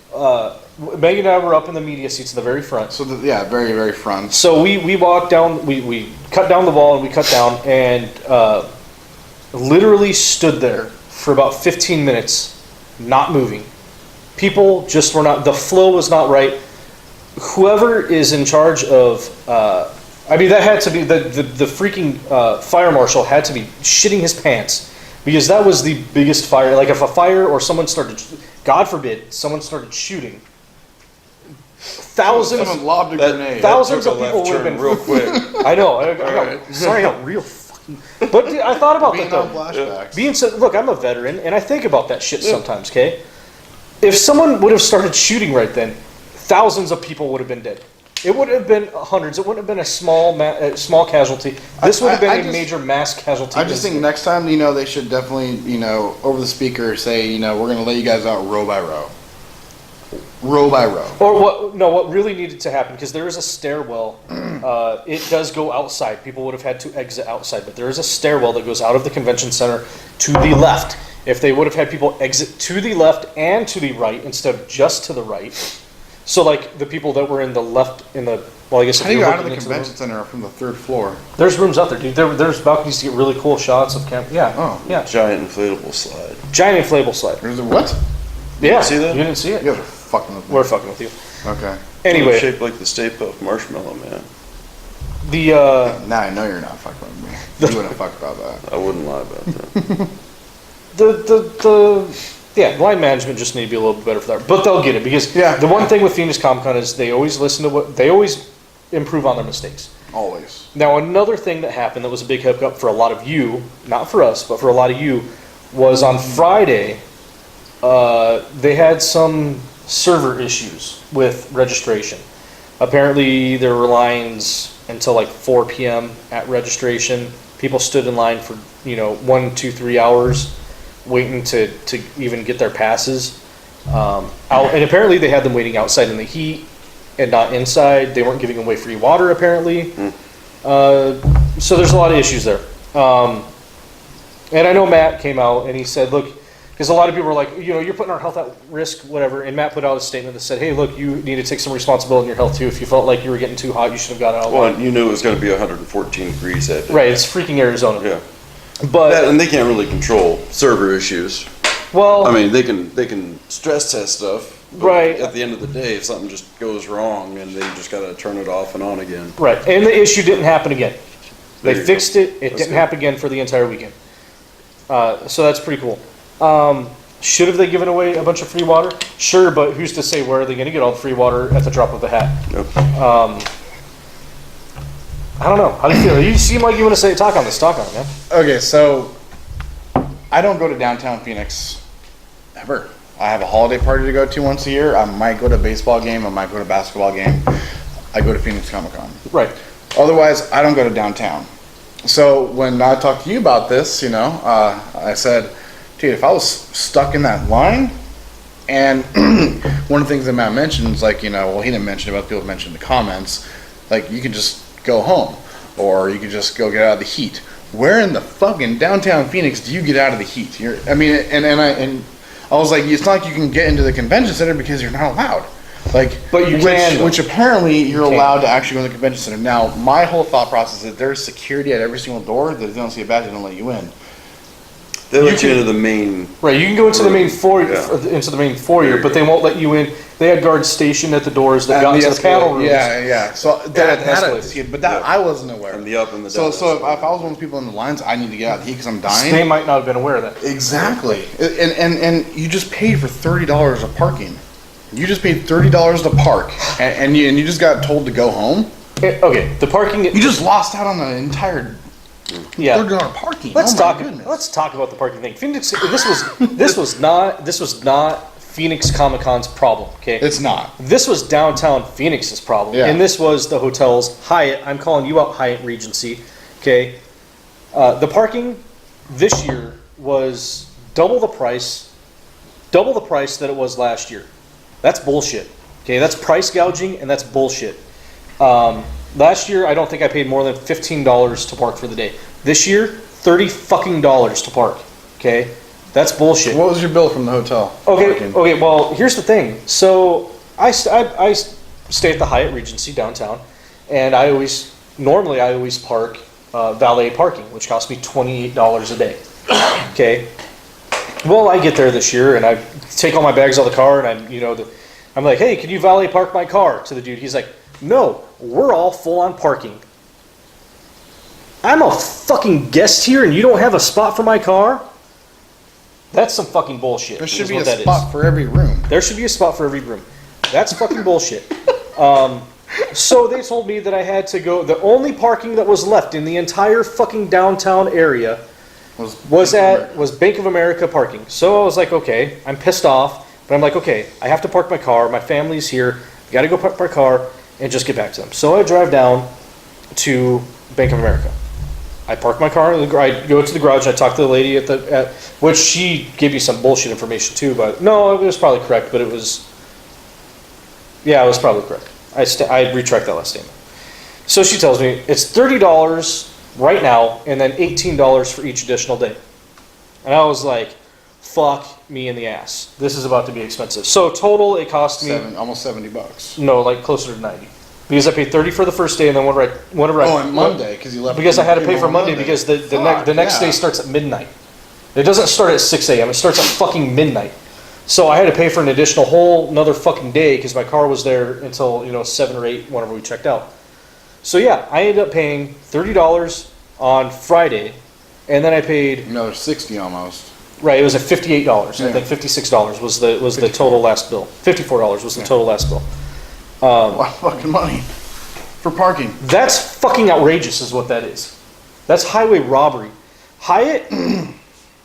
S1: Megan and I were up in the media seats in the very front.
S2: So very very front.
S1: So we walked down, we cut down the wall and we cut down and literally stood there for about 15 minutes, not moving. People just were not. The flow was not right. whoever is in charge of, I mean, that had to be, the freaking fire marshal had to be shitting his pants, because that was the biggest fire. Like, if a fire or someone started, God forbid, someone started shooting,
S2: Someone lobbed a grenade.
S1: thousands
S3: Took
S1: of
S3: a
S1: people
S3: left
S1: would have
S3: turn
S1: been
S3: real quick.
S1: I know. Sorry, I got real fucking. But dude, I thought about that
S2: Vietnam
S1: though.
S2: flashbacks.
S1: Being so, look, I'm a veteran, and I think about that shit sometimes. Okay, if someone would have started shooting right then, thousands of people would have been dead. It would have been hundreds. It wouldn't have been a small casualty. This would have been a major mass casualty.
S2: I just think next time, they should definitely, over the speaker say, we're going to let you guys out row by row. Row by row.
S1: Or what? No, what really needed to happen, because there is a stairwell. It does go outside. People would have had to exit outside, but there is a stairwell that goes out of the convention center to the left. If they would have had people exit to the left and to the right instead of just to the right, so like the people that were in the left, well, I guess.
S2: How do you go out of the convention center from the 3rd floor?
S1: There's rooms out there, dude. There's balconies to get really cool shots of camp. Yeah.
S2: Oh.
S1: Yeah.
S3: Giant inflatable slide.
S1: Giant inflatable slide.
S2: There's a what?
S1: Yeah.
S3: see that?
S1: You didn't see it?
S2: You guys are fucking with me.
S1: We're fucking with you.
S2: Okay.
S1: Anyway,
S3: Shaped like the Stay Puft Marshmallow Man.
S1: the
S2: Now I know you're not fucking with me. You wouldn't fuck about that.
S3: I wouldn't lie about that.
S1: yeah, line management just need to be a little bit better for that. But they'll get it, because
S2: Yeah.
S1: the one thing with Phoenix Comicon is they always listen to they always improve on their mistakes.
S2: Always.
S1: Now, another thing that happened that was a big hiccup for a lot of you, not for us, but for a lot of you, was on Friday, they had some server issues with registration. Apparently, there were lines until like 4 p.m. at registration. People stood in line for, 1, 2, 3 hours waiting to even get their passes. And apparently they had them waiting outside in the heat and not inside. They weren't giving away free water, apparently. So there's a lot of issues there. And I know Matt came out and he said, look, because a lot of people were like, you're putting our health at risk, whatever. And Matt put out a statement that said, hey, look, you need to take some responsibility in your health too. If you felt like you were getting too hot, you should have gotten out.
S3: Well, you knew it was going to be 114 degrees that day.
S1: Right, it's freaking Arizona.
S3: Yeah.
S1: But
S3: And they can't really control server issues.
S1: well,
S3: I mean, they can stress test stuff. But
S1: Right.
S3: At the end of the day, if something just goes wrong, and they just got to turn it off and on again.
S1: right, and the issue didn't happen again. They
S3: There you
S1: fixed
S3: go.
S1: it. It
S3: That's
S1: didn't
S3: good.
S1: happen again for the entire weekend. So that's pretty cool. Should have they given away a bunch of free water? Sure, but who's to say where are they going to get all the free water at the drop of a hat?
S3: Nope.
S1: I don't know. How do you feel? You seem like you want to talk on this. Talk on it, man.
S2: Okay, so I don't go to downtown Phoenix ever. I have a holiday party to go to once a year. I might go to a baseball game. I might go to a basketball game. I go to Phoenix Comicon.
S1: Right.
S2: Otherwise, I don't go to downtown. So when I talked to you about this, I said, dude, if I was stuck in that line, and one of the things that Matt mentioned is like, well, he didn't mention it, but people mentioned in the comments, like you could just go home, or you could just go get out of the heat. Where in the fucking downtown Phoenix do you get out of the heat? And I was like, it's not like you can get into the convention center because you're not allowed. Like,
S1: But you can, though.
S2: which apparently you're
S1: You can.
S2: allowed to actually go in the convention center. Now, my whole thought process is that there's security at every single door. That they don't see a badge, they don't let you in.
S3: They let you
S1: can-
S3: into the main.
S1: Right. You can go into the main foyer,
S3: Yeah.
S1: foyer, but they won't let you in. They had guards stationed at the doors that
S2: And
S1: got into the
S2: escalator-
S1: panel rooms.
S2: Yeah. So
S1: Yeah,
S2: that I
S1: escalators.
S2: see it, but that I wasn't aware.
S3: And
S2: of.
S3: the up and the
S2: So
S3: down.
S2: if I was one of the people in the lines, I need to get out of the heat because I'm dying.
S1: They might not have been aware of that.
S2: Exactly. And you just paid for $30 of parking. You just paid $30 to park, and you just got told to go home.
S1: Okay, the parking.
S2: You just lost out on an entire
S1: yeah.
S2: $30 parking.
S1: Let's
S2: Oh my
S1: talk.
S2: goodness.
S1: Let's talk about the parking thing. Phoenix. This was not Phoenix Comicon's problem. Okay.
S2: It's not.
S1: This was downtown Phoenix's problem,
S2: Yeah.
S1: and this was the hotel's Hyatt. I'm calling you out, Hyatt Regency. Okay. The parking this year was double the price that it was last year. That's bullshit. Okay, that's price gouging, and that's bullshit. Last year, I don't think I paid more than $15 to park for the day. This year, $30 to park. Okay, that's bullshit.
S2: What was your bill from the hotel?
S1: Okay,
S2: Parking.
S1: okay. Well, here's the thing. So I stay at the Hyatt Regency downtown, and normally I always park valet parking, which costs me $28 a day. Okay. Well, I get there this year, and I take all my bags out of the car, and I'm like, hey, can you valet park my car to the dude? He's like, no, we're all full on parking. I'm a fucking guest here and you don't have a spot for my car? That's some fucking bullshit.
S2: There should be a spot for every room.
S1: There should be a spot for every room. That's fucking bullshit. So they told me that I had to go, the only parking that was left in the entire fucking downtown area was Bank of America parking. So I was like, okay, I'm pissed off, but I'm like, okay, I have to park my car, my family's here, I gotta go park my car and just get back to them. So I drive down to Bank of America. I park my car, I go to the garage, I talk to the lady at which she gave you some bullshit information too, but no, it was probably correct, but it was probably correct. I retract that last statement. So she tells me it's $30 right now and then $18 for each additional day. And I was like, fuck me in the ass. This is about to be expensive. So total it cost me
S2: almost $70.
S1: No, like closer to 90. Because I paid 30 for the first day and then whenever I
S2: on Monday because you left.
S1: Because I had to pay for Monday because the next day starts at midnight. It doesn't start at 6 a.m. It starts at fucking midnight. So I had to pay for an additional whole another fucking day because my car was there until 7 or 8 whenever we checked out. So yeah, I ended up paying $30 on Friday, and then I paid
S2: another $60 almost.
S1: Right, it was at $58.
S2: Yeah.
S1: I think $56 was the total last bill. $54 was the total last bill.
S2: A lot of fucking money for parking.
S1: That's fucking outrageous, is what that is. That's highway robbery. Hyatt.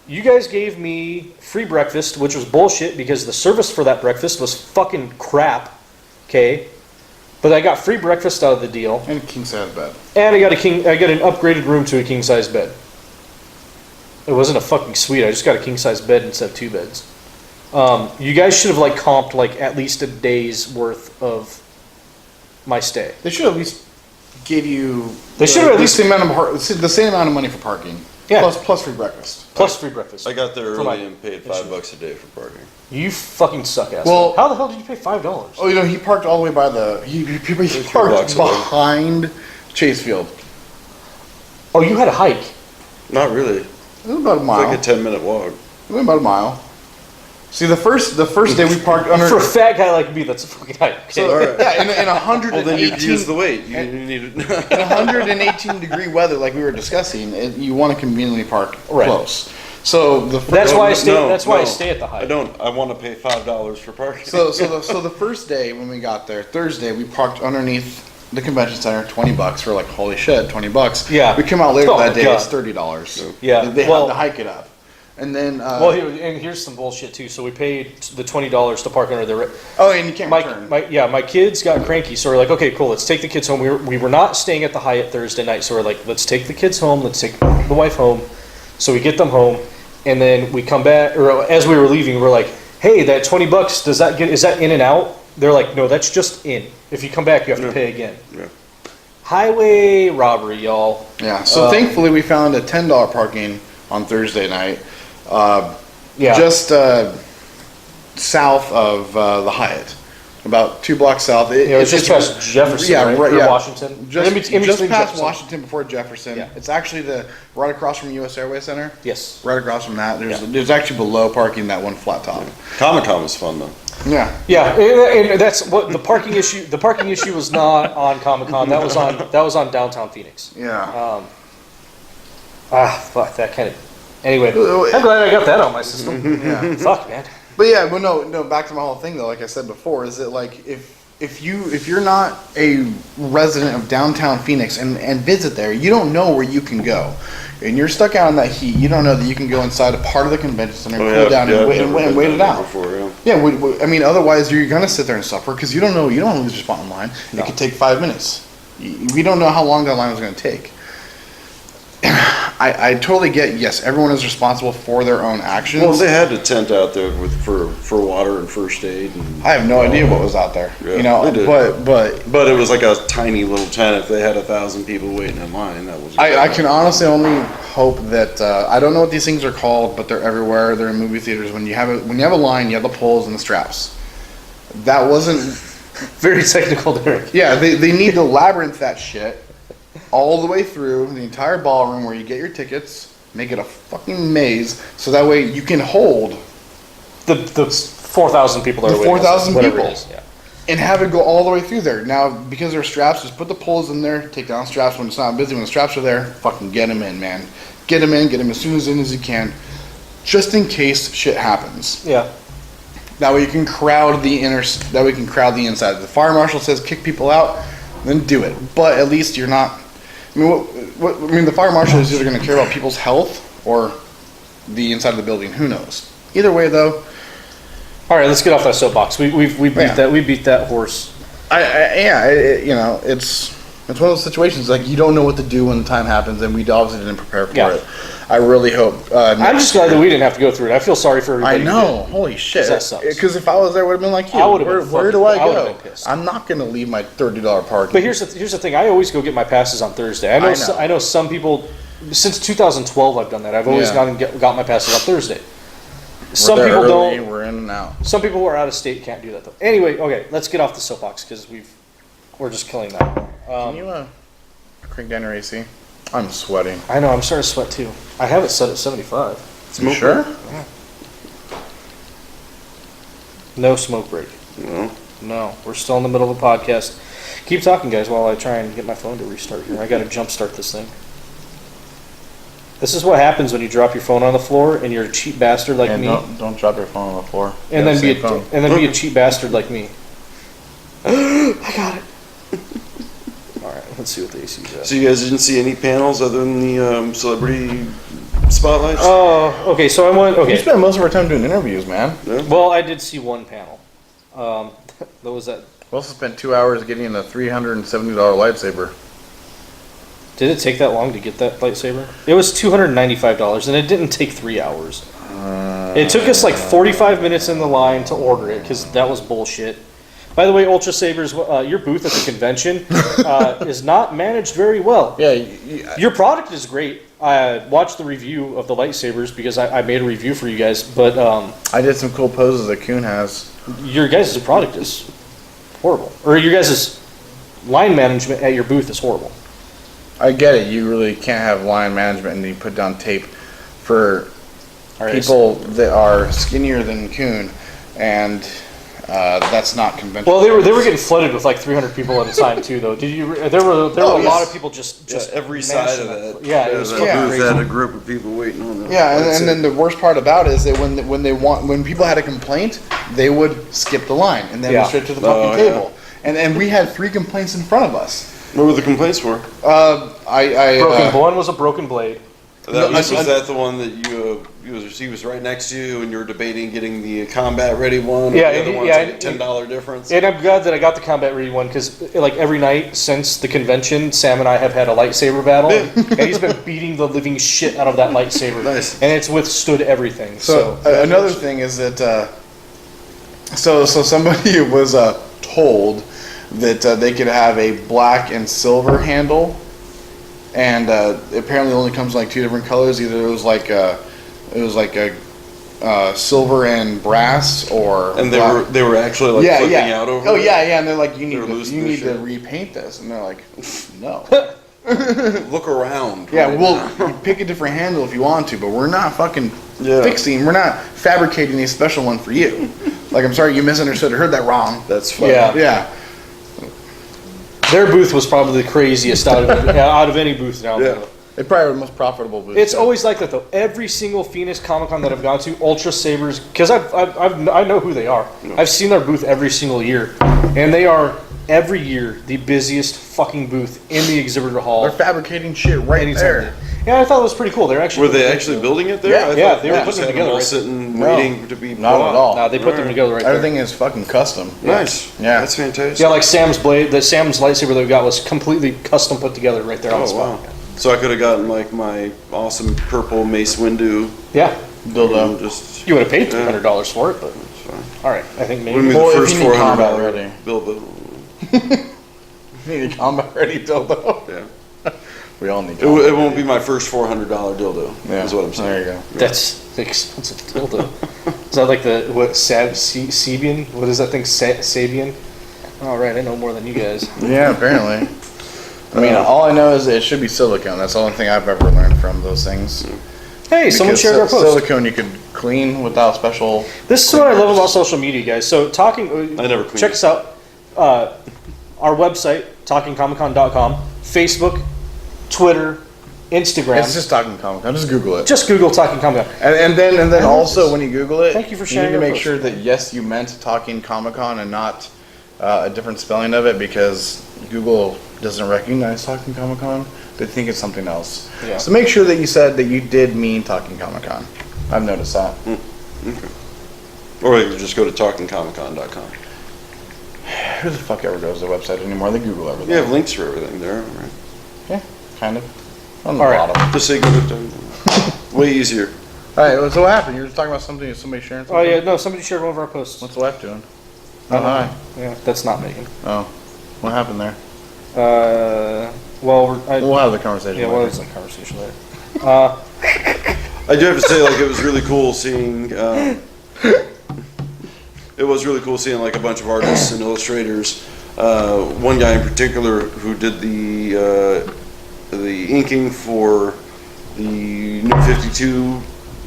S1: You guys gave me free breakfast, which was bullshit because the service for that breakfast was fucking crap. Okay, but I got free breakfast out of the deal,
S2: And a king size bed.
S1: and I got an upgraded room to a king size bed. It wasn't a fucking suite. I just got a king size bed instead of 2 beds. You guys should have comped at least a day's worth of my stay.
S2: They should at least give you.
S1: They should have at least
S2: the same amount of money for parking.
S1: Yeah.
S2: Plus free breakfast.
S1: Plus free breakfast.
S3: I got there
S1: For my-
S3: early and paid $5 a day for parking.
S1: You fucking suck ass.
S2: Well-
S1: How the hell did you pay $5?
S2: Oh, he parked all the way by the. He
S3: $2
S2: parked
S3: away.
S2: behind Chase Field.
S1: Oh, you had a hike.
S3: Not really.
S2: It was about a
S3: It's
S2: mile.
S3: like a 10-minute walk.
S2: It went about a mile. See, the first day we parked under.
S1: For a fat guy like me, that's a fucking hike. Okay?
S2: So,
S3: Alright.
S2: yeah, in 118.
S3: Well, then you use the weight. You need
S2: In 118 degree weather, like we were discussing, you want to conveniently park
S1: Right.
S2: close. So the
S1: That's why I
S3: No,
S1: stay.
S3: no,
S1: That's why I
S3: no.
S1: stay at the hike.
S3: I don't. I want to pay $5 for parking.
S2: so the first day when we got there, Thursday, we parked underneath the convention center, $20. We're like, holy shit, $20.
S1: Yeah.
S2: We come out later
S1: Oh
S2: that
S1: my
S2: day,
S1: God.
S2: it's $30.
S1: Yeah,
S2: They
S1: well-
S2: had to hike it up, and then.
S1: And here's some bullshit too. So we paid the $20 to park under the.
S2: Oh, and you can't return.
S1: My kids got cranky, so we're like, okay, cool, let's take the kids home. We were not staying at the Hyatt Thursday night, so we're like, let's take the kids home, let's take the wife home. So we get them home, and then we come back, or as we were leaving, we're like, hey, that $20, is that in and out? They're like, no, that's just in. If you come back, you have to pay again.
S3: Yeah.
S1: Highway robbery, y'all.
S2: Yeah. So thankfully, we found a $10 parking on Thursday night.
S1: Yeah.
S2: Just south of the Hyatt, about 2 blocks south.
S1: It was just past Jefferson,
S2: yeah,
S1: right?
S2: right,
S1: Or
S2: yeah.
S1: Washington.
S2: Just,
S1: In between
S2: just past
S1: Jefferson.
S2: Washington before Jefferson.
S1: Yeah.
S2: It's actually right across from U.S. Airways Center.
S1: Yes.
S2: Right across from that. There's actually below parking that one flat top.
S3: Comic-Con was fun though.
S2: Yeah.
S1: Yeah, and that's what the parking issue. The parking issue was not on Comicon. That was on downtown Phoenix.
S2: Yeah.
S1: Fuck that kind of. Anyway, I'm glad I got that on my system.
S2: Yeah.
S1: Fuck, man.
S2: But yeah, but no. Back to my whole thing though. Like I said before, is that like if you're not a resident of downtown Phoenix and visit there, you don't know where you can go, and you're stuck out in that heat. You don't know that you can go inside a part of the convention center, cool down, and wait it out.
S3: Before, yeah.
S2: Yeah, I mean, otherwise you're gonna sit there and suffer because you don't know. You don't want to lose your spot in line.
S1: No.
S2: It could take 5 minutes. We don't know how long that line was gonna take. I totally get, yes, everyone is responsible for their own actions.
S3: Well, they had a tent out there for water and first aid. And,
S2: I have no idea what was out there.
S3: Yeah, they did.
S2: But
S3: it was like a tiny little tent. If they had 1,000 people waiting in line, that was.
S2: I can honestly only hope that I don't know what these things are called, but they're everywhere. They're in movie theaters. When you have a line, you have the poles and the straps. That wasn't.
S1: Very technical, Derek.
S2: Yeah, they need to labyrinth that shit all the way through the entire ballroom where you get your tickets. Make it a fucking maze, so that way you can hold
S1: The 4,000 people are
S2: 4,000 people.
S1: Yeah.
S2: And have it go all the way through there. Now, because there are straps, just put the poles in there, take down straps when it's not busy. When the straps are there, fucking get them in, man. Get them as soon as you can, just in case shit happens.
S1: Yeah.
S2: That way you can crowd the inside. If the fire marshal says kick people out, then do it. But at least you're not. I mean, the fire marshal is either going to care about people's health or the inside of the building. Who knows? Either way, though.
S1: All right, let's get off that soapbox. We beat that. We beat that horse.
S2: It's one of those situations like you don't know what to do when the time happens, and we obviously didn't prepare for it. I really hope.
S1: I'm just glad that we didn't have to go through it. I feel sorry for everybody.
S2: I know. Holy shit.
S1: That sucks.
S2: Because if I was there, I would have been like you. Where do I go? I'm not going to leave my $30 parking.
S1: But here's the thing. I always go get my passes on Thursday. I know some people. Since 2012, I've done that. I've always gone and got my passes on Thursday. Some people don't.
S2: We're in and out.
S1: Some people who are out of state can't do that though. Anyway, okay, let's get off the soapbox because we're just killing that.
S2: Can you crank down your AC? I'm sweating.
S1: I know. I'm starting to sweat too. I have it set at 75.
S2: You sure?
S1: Yeah. No smoke break.
S3: No.
S1: No, we're still in the middle of a podcast. Keep talking, guys, while I try and get my phone to restart here. I got to jump start this thing. This is what happens when you drop your phone on the floor and you're a cheap bastard like me.
S2: Don't drop your phone on the floor.
S1: And then be a cheap bastard like me. I got it. All right, let's see what the AC is at.
S3: So you guys didn't see any panels other than the celebrity spotlights?
S1: Oh, okay. So I went. Okay.
S2: We spent most of our time doing interviews, man.
S3: Yeah.
S1: Well, I did see one panel. What was that?
S2: We also spent 2 hours getting a $370 lightsaber.
S1: Did it take that long to get that lightsaber? It was $295, and it didn't take 3 hours. It took us like 45 minutes in the line to order it because that was bullshit. By the way, Ultra Sabers, your booth at the convention is not managed very well.
S2: Yeah,
S1: your product is great. I watched the review of the lightsabers because I made a review for you guys, but
S2: I did some cool poses that Kuhn has.
S1: Your guys' product is horrible, or your guys' line management at your booth is horrible.
S2: I get it. You really can't have line management and you put down tape for people that are skinnier than Kuhn, and that's not conventional.
S1: Well, they were getting flooded with like 300 people at a time too, though. Did you? There were a lot of people just
S3: every side of that.
S1: Yeah, it was
S3: that
S1: fucking
S3: booth
S1: crazy.
S3: had a group of people waiting on them.
S2: Yeah, and then the worst part about it is that when people had a complaint, they would skip the line and then go straight to the fucking table. And we had 3 complaints in front of us.
S3: What were the complaints for?
S1: One was a broken blade.
S3: Was that the one that he was right next to you and you were debating getting the combat ready one?
S1: Yeah,
S3: the other one's like a $10 difference.
S1: And I'm glad that I got the combat ready one because like every night since the convention, Sam and I have had a lightsaber battle, and he's been beating the living shit out of that lightsaber.
S3: Nice.
S1: And it's withstood everything.
S2: So another thing is that so somebody was told that they could have a black and silver handle, and apparently it only comes in like 2 different colors. Either it was like a silver and brass, or
S3: and they were actually like flipping out over.
S2: Oh
S3: it?
S2: yeah, and they're like, you need to repaint this, and they're like, no.
S3: Look around.
S2: Yeah,
S3: right
S2: well, you pick a different handle if you want to, but we're not fucking we're not fabricating a special one for you. Like, I'm sorry, you misunderstood or heard that wrong.
S3: That's fine.
S2: Yeah.
S1: Their booth was probably the craziest out of any booth down there.
S2: They probably were the most profitable booth.
S1: It's always like that though. Every single Phoenix Comicon that I've gone to, Ultra Sabers, because I know who they are.
S3: No.
S1: I've seen their booth every single year, and they are every year the busiest fucking booth in the exhibitor hall.
S2: They're fabricating shit right there.
S1: Yeah, I thought it was pretty cool. They're actually
S3: were they actually building it there?
S1: Yeah, they were putting it together.
S3: All
S1: Right
S3: sitting waiting to be
S2: not
S3: bought.
S2: at all.
S1: No, they put them together right
S2: Everything is fucking custom.
S3: Nice.
S2: Yeah,
S3: that's fantastic.
S1: Yeah, like Sam's blade, Sam's lightsaber that we got was completely custom put together right there on the spot.
S3: Wow. So I could have gotten like my awesome purple Mace Windu.
S1: Yeah,
S2: dildo.
S3: Just
S1: you would have paid $300 for it, but
S3: it's fine.
S1: all right, I think maybe.
S3: What do you mean
S2: Well,
S3: the
S2: if
S3: first
S2: you need combat
S3: $400
S2: ready.
S3: Bilbo?
S2: You need a combat ready dildo.
S3: Yeah.
S2: We all need.
S3: It won't be my first $400 dildo.
S2: Yeah.
S3: Is what I'm saying.
S2: There you go.
S1: That's the expensive dildo. Is that like the Sabian? What is that thing? Sabian? All right, I know more than you guys.
S2: Yeah, apparently. I mean, all I know is it should be silicone. That's the only thing I've ever learned from those things.
S1: Hey, someone
S2: Because
S1: shared our post.
S2: Silicone, you could clean without special.
S1: This is what I love about social media, guys. So talking.
S3: I never cleaned
S1: Check
S3: it.
S1: us out. Our website, talkingcomiccon.com, Facebook, Twitter, Instagram.
S2: It's just Talking Comic-Con. Just Google it.
S1: Just Google Talking Comic Con.
S2: And then also when you Google it,
S1: Thank you for sharing
S2: need to
S1: your
S2: make
S1: post.
S2: sure that yes, you meant Talking Comic-Con and not a different spelling of it, because Google doesn't recognize Talking Comic-Con. They think it's something else.
S1: Yeah.
S2: So make sure that you said that you did mean Talking Comic-Con. I've noticed that.
S3: Okay. Or you can just go to talkingcomiccon.com.
S2: Who the fuck ever goes to the website anymore? They Google everything.
S3: You have links for everything there, right?
S2: Yeah, kind of. On the
S1: All right.
S2: bottom.
S3: Just say go to way easier.
S2: All right, so what happened? You were talking about something. Somebody sharing
S1: Oh
S2: something?
S1: yeah, no, somebody shared one of our posts.
S2: What's the wife doing? Oh, hi.
S1: Yeah, that's not Megan.
S2: Oh, what happened there?
S1: Well,
S2: We'll have the conversation
S1: yeah,
S2: later.
S1: well, it's a conversation later.
S3: I do have to say, like, it was really cool seeing. It was really cool seeing like a bunch of artists and illustrators. One guy in particular who did the inking for the New 52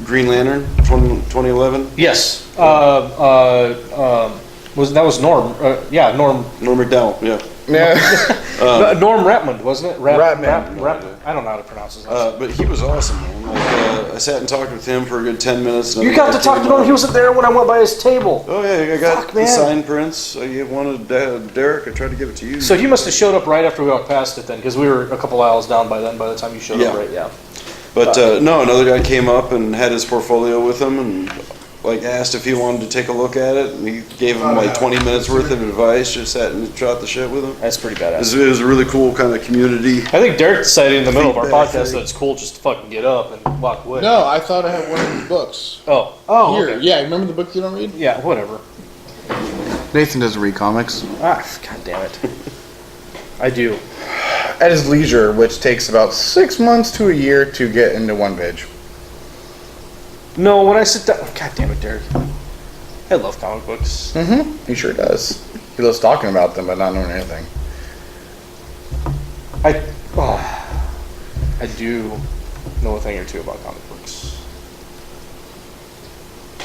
S3: Green Lantern 2011.
S1: Yes. Was Norm? Yeah, Norm.
S3: Norm McDowell, yeah.
S2: Yeah.
S1: Norm Ratmund, wasn't it?
S2: Ratman.
S1: I don't know how to pronounce his last
S3: But he was awesome, man. Like, I sat and talked with him for a good 10 minutes.
S1: You got to talk to him. He wasn't there when I went by his table.
S3: Oh yeah, I got
S1: Fuck,
S3: the
S1: man.
S3: signed prints. I wanted Derek. I tried to give it to you.
S1: So he must have showed up right after we walked past it then, because we were a couple aisles down by then. By the time you showed up,
S3: Yeah.
S1: right? Yeah.
S3: But no, another guy came up and had his portfolio with him and like asked if he wanted to take a look at it. And he gave him like 20 minutes worth of advice. Just sat and shot the shit with him.
S1: That's pretty
S3: It
S1: badass.
S3: was a really cool kind of community.
S1: I think Derek decided in the middle of our
S3: Feedback
S1: podcast
S3: thing.
S1: that it's cool just to fucking get up and walk away.
S2: No, I thought I had one of his books.
S1: Oh,
S2: Here,
S1: okay.
S2: yeah, remember the book you don't read?
S1: Yeah, whatever.
S2: Nathan doesn't read comics.
S1: God damn it. I do.
S2: At his leisure, which takes about 6 months to a year to get into one page.
S1: No, when I sit down, God damn it, Derek. I love comic books.
S2: Mm-hmm. He sure does. He loves talking about them, but not knowing anything.
S1: I do know a thing or two about comic books.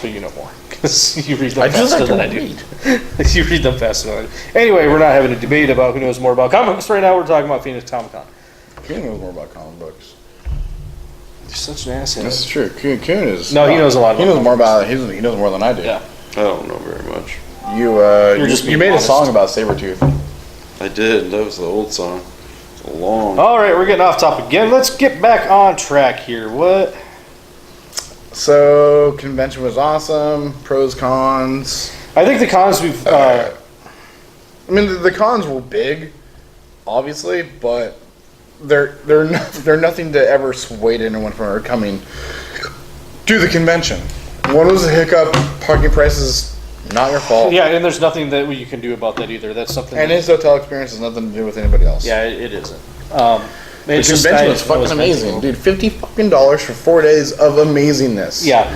S1: But you know more, because you read them
S2: I just
S1: faster
S2: like
S1: than
S2: to
S1: I do. You read them faster than I do. Anyway, we're not having a debate about who knows more about comic books right now. We're talking about Phoenix Comicon.
S2: Coon knows more about comic books.
S1: You're such an asshat.
S2: This is true. Coon is.
S1: No, he knows a lot
S2: He
S1: about
S2: knows more about. He knows more than I do.
S1: Yeah.
S3: I don't know very much.
S2: You
S1: just
S2: you
S1: being
S2: made
S1: honest.
S2: a song about Sabretooth.
S3: I did. That was the old song. It's a long.
S1: All right, we're getting off topic again. Let's get back on track here. What?
S2: So convention was awesome. Pros, cons.
S1: I think the cons we've.
S2: I mean, the cons were big, obviously, but they're nothing to ever sway anyone from coming to the convention. One was a hiccup. Parking prices, not your fault.
S1: Yeah, and there's nothing that you can do about that either. That's something.
S2: And
S1: that-
S2: his hotel experience has nothing to do with anybody else.
S1: Yeah, it isn't.
S2: The
S1: It's just-
S2: convention
S1: I-
S2: was
S1: it
S2: fucking amazing, dude. $50 fucking for 4 days of amazingness.
S1: Yeah,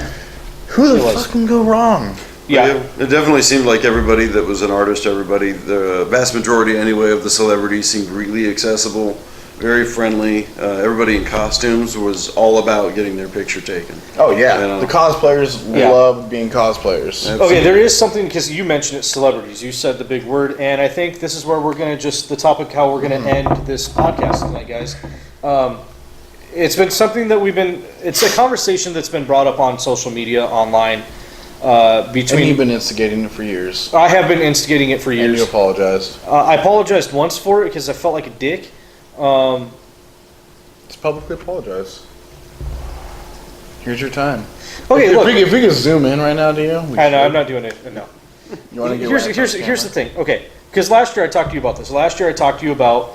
S2: Who the
S1: It was.
S2: fuck can go wrong?
S1: yeah.
S3: It definitely seemed like everybody that was an artist, the vast majority anyway of the celebrities seemed really accessible, very friendly. Everybody in costumes was all about getting their picture taken.
S2: Oh yeah,
S3: You know.
S2: the cosplayers
S1: Yeah.
S2: love being cosplayers.
S1: Okay, there is something, because you mentioned it, celebrities. You said the big word, and I think this is where we're going to the topic how we're going to end this podcast tonight, guys. It's been something that it's a conversation that's been brought up on social media, online,
S2: And
S1: between.
S2: you've been instigating it for years.
S1: I have been instigating it for
S2: And you
S1: years.
S2: apologized.
S1: I apologized once for it because I felt like a dick.
S2: Just publicly apologize. Here's your time.
S1: Okay, look.
S2: If we could zoom in right now to you.
S1: I know, I'm not doing it. No.
S2: You want to get
S1: Here's the thing. Okay, because last year I talked to you about this. Last year I talked to you about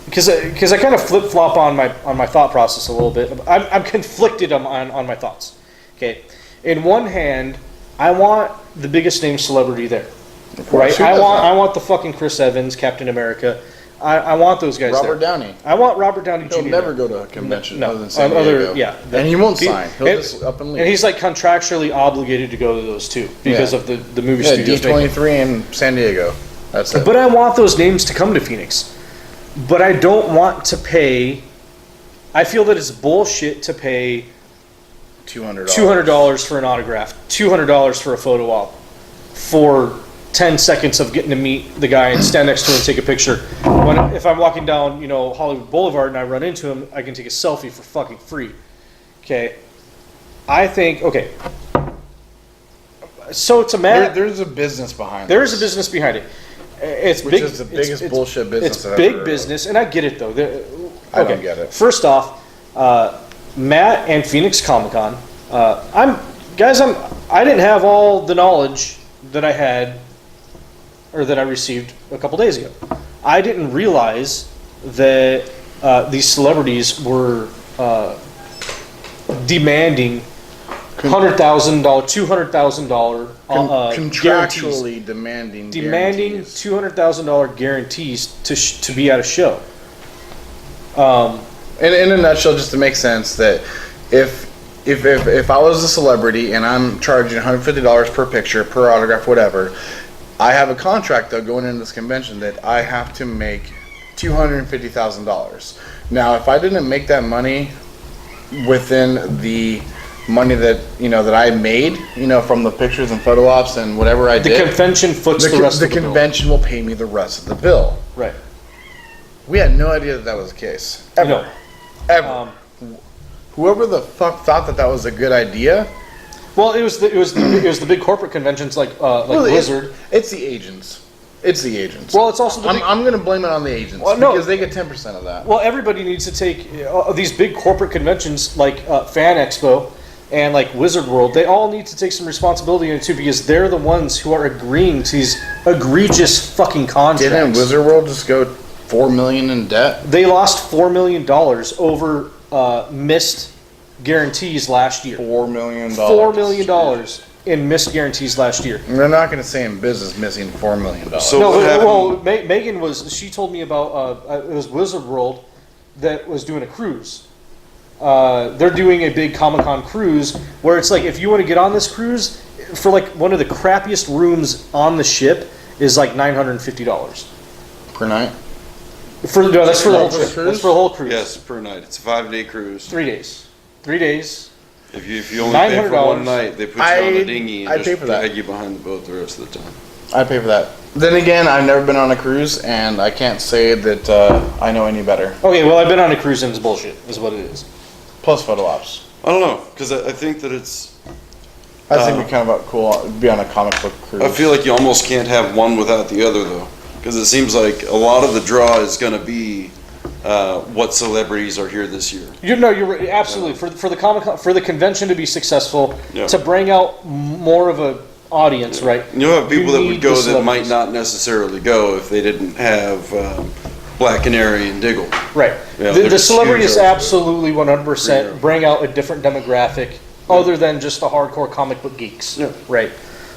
S1: because I kind of flip flop on my thought process a little bit. I'm conflicted on my thoughts. Okay, in one hand, I want the biggest name celebrity there, right?
S2: Who
S1: I
S2: doesn't?
S1: want the fucking Chris Evans, Captain America. I want those guys
S2: Robert
S1: there.
S2: Downey.
S1: I want Robert Downey
S2: He'll
S1: Jr.
S2: never go to a convention
S1: No,
S2: other than San
S1: other-
S2: Diego.
S1: yeah.
S2: And he won't
S1: He-
S2: sign. He'll
S1: and-
S2: just up and leave.
S1: And he's like contractually obligated to go to those two because
S2: Yeah.
S1: of the movie
S2: yeah,
S1: studios. making-
S2: D23 in San Diego. That's it.
S1: But I want those names to come to Phoenix. But I don't want to pay. I feel that it's bullshit to pay
S2: $200.
S1: $200 for an autograph, $200 for a photo op, for 10 seconds of getting to meet the guy and stand next to him and take a picture. If I'm walking down, Hollywood Boulevard and I run into him, I can take a selfie for fucking free. Okay. I think, okay. So it's a matter.
S2: There's a business behind
S1: There is a business behind it. It's
S2: Which
S1: big.
S2: is the biggest bullshit business
S1: It's
S2: I've
S1: big
S2: ever heard of.
S1: business, and I get it though.
S2: I don't get it.
S1: First off, Matt and Phoenix Comicon. I didn't have all the knowledge that I had, or that I received a couple days ago. I didn't realize that these celebrities were demanding $100,000, $200,000
S2: contractually demanding guarantees.
S1: $200,000 guarantees to be at a show.
S2: In a nutshell, just to make sense, that if I was a celebrity and I'm charging $150 per picture, per autograph, whatever, I have a contract though going into this convention that I have to make $250,000. Now, if I didn't make that money within the money that that I made, from the pictures and photo ops and whatever I did,
S1: the convention foots the rest of the bill.
S2: The convention will pay me the rest of the bill.
S1: Right.
S2: We had no idea that was the case. Ever.
S1: No.
S2: Ever. Whoever the fuck thought that was a good idea.
S1: Well, it was the big corporate conventions like Blizzard.
S2: It's the agents. It's the agents.
S1: Well, it's also
S2: I'm going to blame it on the agents because they get 10% of that.
S1: Well, everybody needs to take these big corporate conventions like Fan Expo and like Wizard World. They all need to take some responsibility in it too, because they're the ones who are agreeing to these egregious fucking contracts.
S2: Didn't Wizard World just go $4 million in debt?
S1: They lost $4 million over missed guarantees last year.
S2: $4 million.
S1: $4 million in missed guarantees last year.
S2: They're not going to say in business missing $4 million.
S3: So
S1: no,
S3: what happened?
S1: well, Megan she told me about it was Wizard World that was doing a cruise. They're doing a big Comic-Con cruise where it's like, if you want to get on this cruise, for like one of the crappiest rooms on the ship is like $950
S2: per night.
S1: That's for the whole trip. That's for the whole cruise.
S3: Yes, per night. It's a 5-day cruise.
S1: 3 days. 3 days.
S3: If you only pay for one night, they put you on a dinghy and
S2: just
S3: drag you behind the boat the rest of the time.
S2: I pay for that. Then again, I've never been on a cruise, and I can't say that I know any better.
S1: Okay, well, I've been on a cruise and it's bullshit, is what it is.
S2: Plus photo ops.
S3: I don't know, because I think that it's...
S2: I think it'd be kind of cool to be on a comic book cruise.
S3: I feel like you almost can't have one without the other, though. Because it seems like a lot of the draw is going to be what celebrities are here this year.
S1: You're right, absolutely. For the Comic-Con, for the convention to be successful,
S3: Yeah.
S1: to bring out more of a audience, right?
S3: You'll have people that would
S1: need
S3: go
S1: the
S3: that might
S1: celebrities.
S3: not necessarily go if they didn't have Black Canary and Diggle.
S1: Right.
S3: Yeah,
S1: The
S3: they're
S1: celebrities
S3: huge.
S1: absolutely
S3: Yeah.
S1: 100% bring out a different demographic other than just the hardcore comic book geeks.
S3: Yeah.
S1: Right.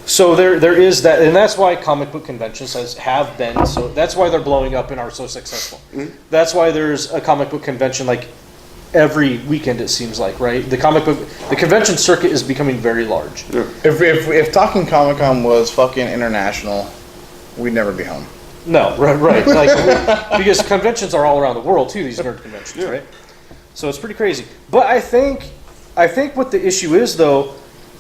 S1: So there is that, and that's why comic book conventions have been so. That's why they're blowing up and are so successful.
S3: Mm-hmm.
S1: That's why there's a comic book convention like every weekend. It seems like, right? The convention circuit is becoming very large.
S3: Yeah.
S2: If Talking Comic-Con was fucking international, we'd never be home.
S1: No, right. Like, because conventions are all around the world too. These nerd conventions, right? So it's pretty crazy. But I think what the issue is though.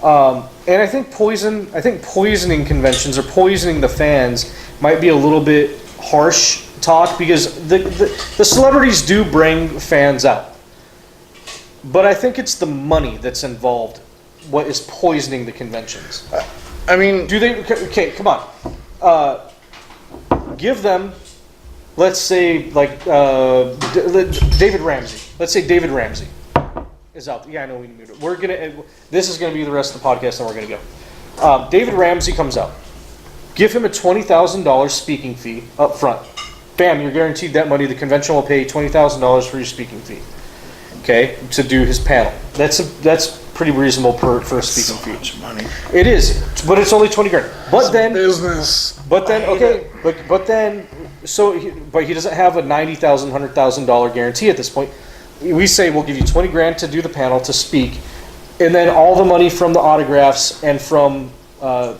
S1: And I think poisoning conventions or poisoning the fans might be a little bit harsh talk, because the celebrities do bring fans out. But I think it's the money that's involved what is poisoning the conventions.
S2: I mean,
S1: Do they? Okay, come on. Give them, let's say, like David Ramsey. Let's say David Ramsey is out. Yeah, I know we need to. We're gonna. This is gonna be the rest of the podcast, and we're gonna go. David Ramsey comes out. Give him a $20,000 speaking fee up front. Bam, you're guaranteed that money. The convention will pay $20,000 for your speaking fee. Okay, to do his panel. That's pretty reasonable for a speaking fee.
S2: much money.
S1: It is, but it's only $20,000. But then,
S2: Business.
S1: but then, okay, but then, but he doesn't have a $90,000, $100,000 guarantee at this point. We say we'll give you $20,000 to do the panel, to speak, and then all the money from the autographs and from the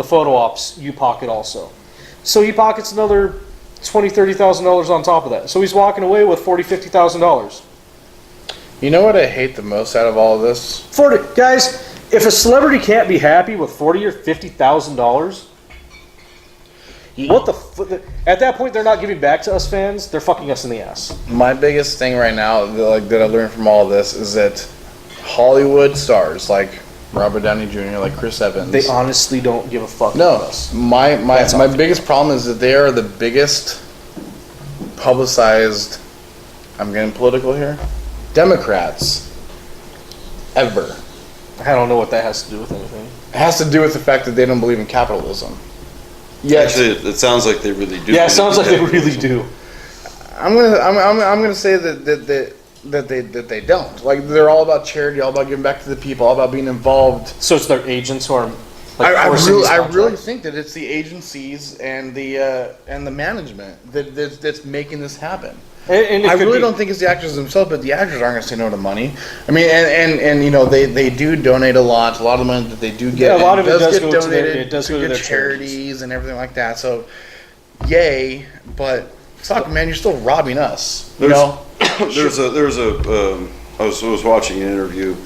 S1: photo ops you pocket also. So he pockets another $20,000, $30,000 on top of that. So he's walking away with $40,000, $50,000.
S2: You know what I hate the most out of all of this?
S1: 40 guys. If a celebrity can't be happy with $40,000 or $50,000, what the? At that point, they're not giving back to us fans. They're fucking us in the ass.
S2: My biggest thing right now, that I learned from all of this, is that Hollywood stars like Robert Downey Jr., like Chris Evans,
S1: They honestly don't give a fuck
S2: no,
S1: about us.
S2: my
S1: That's all.
S2: biggest problem is that they are the biggest publicized, I'm getting political here, Democrats ever.
S1: I don't know what that has to do with anything.
S2: It has to do with the fact that they don't believe in capitalism. Yet,
S3: Actually, it sounds like they really do.
S1: Yeah, it sounds like they really do.
S2: I'm gonna say that they don't. Like, they're all about charity, all about giving back to the people, all about being involved.
S1: So it's their agents who are. Like,
S2: I
S1: forcing these
S2: really
S1: contracts?
S2: think that it's the agencies and the management that's making this happen.
S1: And it
S2: I
S1: could
S2: really
S1: be.
S2: don't think it's the actors themselves, but the actors aren't going to say no to money. I mean, and you know, they do donate a lot. A lot of the money that they do get,
S1: Yeah, a lot of it does
S2: get
S1: go to their-
S2: donated
S1: it does go to
S2: good
S1: their
S2: charities and everything like that. So, yay! But fuck, man, you're still robbing us. You know?
S3: I was watching an interview,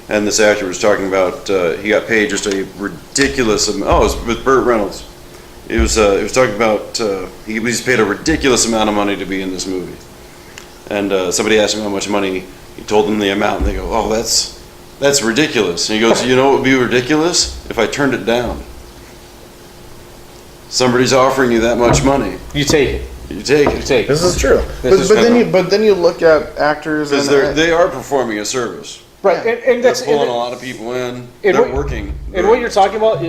S3: and this actor was talking about he got paid just a ridiculous amount. Oh, it was with Burt Reynolds. He was talking about he was paid a ridiculous amount of money to be in this movie, and somebody asked him how much money. He told them the amount, and they go, "Oh, that's ridiculous." And he goes, "You know what would be ridiculous? If I turned it down. Somebody's offering you that much money,
S1: You take it.
S3: you take
S1: You
S3: it."
S1: take it.
S2: This is true.
S1: This
S2: But
S1: is
S2: then you look at actors
S3: Because
S2: and
S3: they are performing a service.
S1: Right, and that's
S3: They're pulling a
S1: and,
S3: lot of people in.
S1: and
S3: They're
S1: what-
S3: working.
S1: and what you're talking about,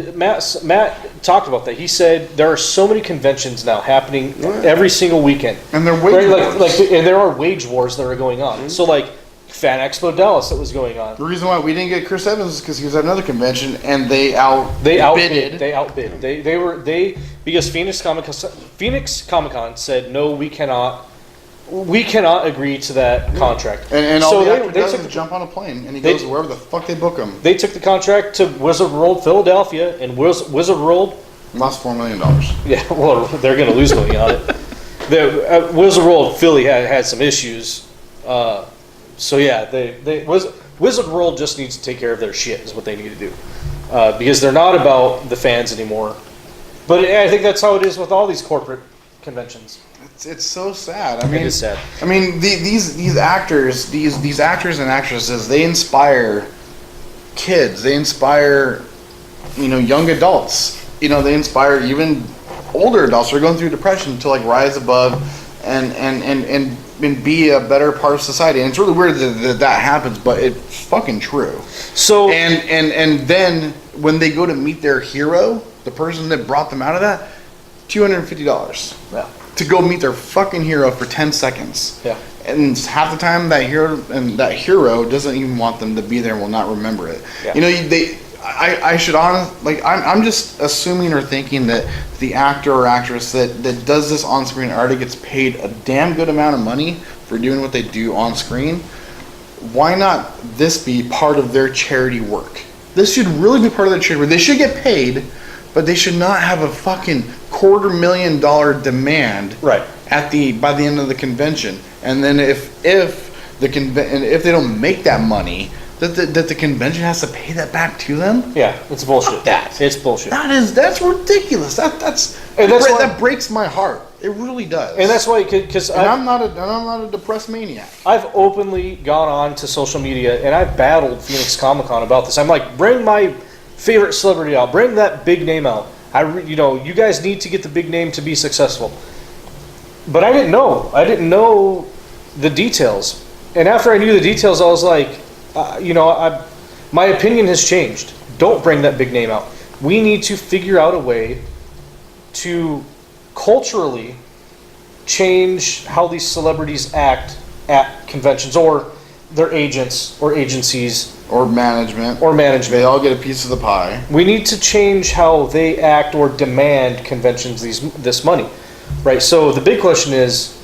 S1: Matt talked about that. He said there are so many conventions now happening every single weekend.
S2: and they're
S1: Right,
S2: wage
S1: like,
S2: wars.
S1: and there are wage wars that are going on. So like Fan Expo Dallas that was going on.
S2: The reason why we didn't get Chris Evans is because he was at another convention and they outbid.
S1: They outbid. They because Phoenix Comicon said no, we cannot agree to that contract.
S2: And all
S1: so
S2: the actor
S1: they
S2: does
S1: took
S2: is jump on a plane and he
S1: they-
S2: goes wherever the fuck they book him.
S1: they took the contract to Wizard World Philadelphia, and Wizard World.
S2: Lost $4 million.
S1: Yeah, well, they're going to lose money on it. The Wizard World Philly had some issues, so yeah, Wizard World just needs to take care of their shit is what they need to do, because they're not about the fans anymore. But I think that's how it is with all these corporate conventions.
S2: It's so sad. I mean,
S1: It is sad.
S2: I mean, these actors, these actors and actresses, they inspire kids. They inspire, young adults. They inspire even older adults who are going through depression to like rise above and be a better part of society. And it's really weird that happens, but it's fucking true.
S1: So
S2: And then when they go to meet their hero, the person that brought them out of that, $250.
S1: yeah,
S2: To go meet their fucking hero for 10 seconds.
S1: yeah.
S2: And half the time that hero doesn't even want them to be there and will not remember it.
S1: Yeah.
S2: I should I'm just assuming or thinking that the actor or actress that does this on screen already gets paid a damn good amount of money for doing what they do on screen. Why not this be part of their charity work? This should really be part of their charity work. They should get paid, but they should not have a fucking $250,000 demand
S1: Right.
S2: by the end of the convention. And then if they don't make that money, that the convention has to pay that back to them.
S1: Yeah, it's bullshit.
S2: that.
S1: It's bullshit.
S2: That's ridiculous. That breaks my heart. It really does.
S1: And that's why, because
S2: I'm not a depressed maniac.
S1: I've openly gone on to social media and I've battled Phoenix Comicon about this. I'm like, bring my favorite celebrity out, bring that big name out. You guys need to get the big name to be successful. But I didn't know. I didn't know the details. And after I knew the details, I was like, my opinion has changed. Don't bring that big name out. We need to figure out a way to culturally change how these celebrities act at conventions or their agents or agencies
S2: Or management.
S1: They
S2: all get a piece of the pie.
S1: We need to change how they act or demand conventions this money, right? So the big question is,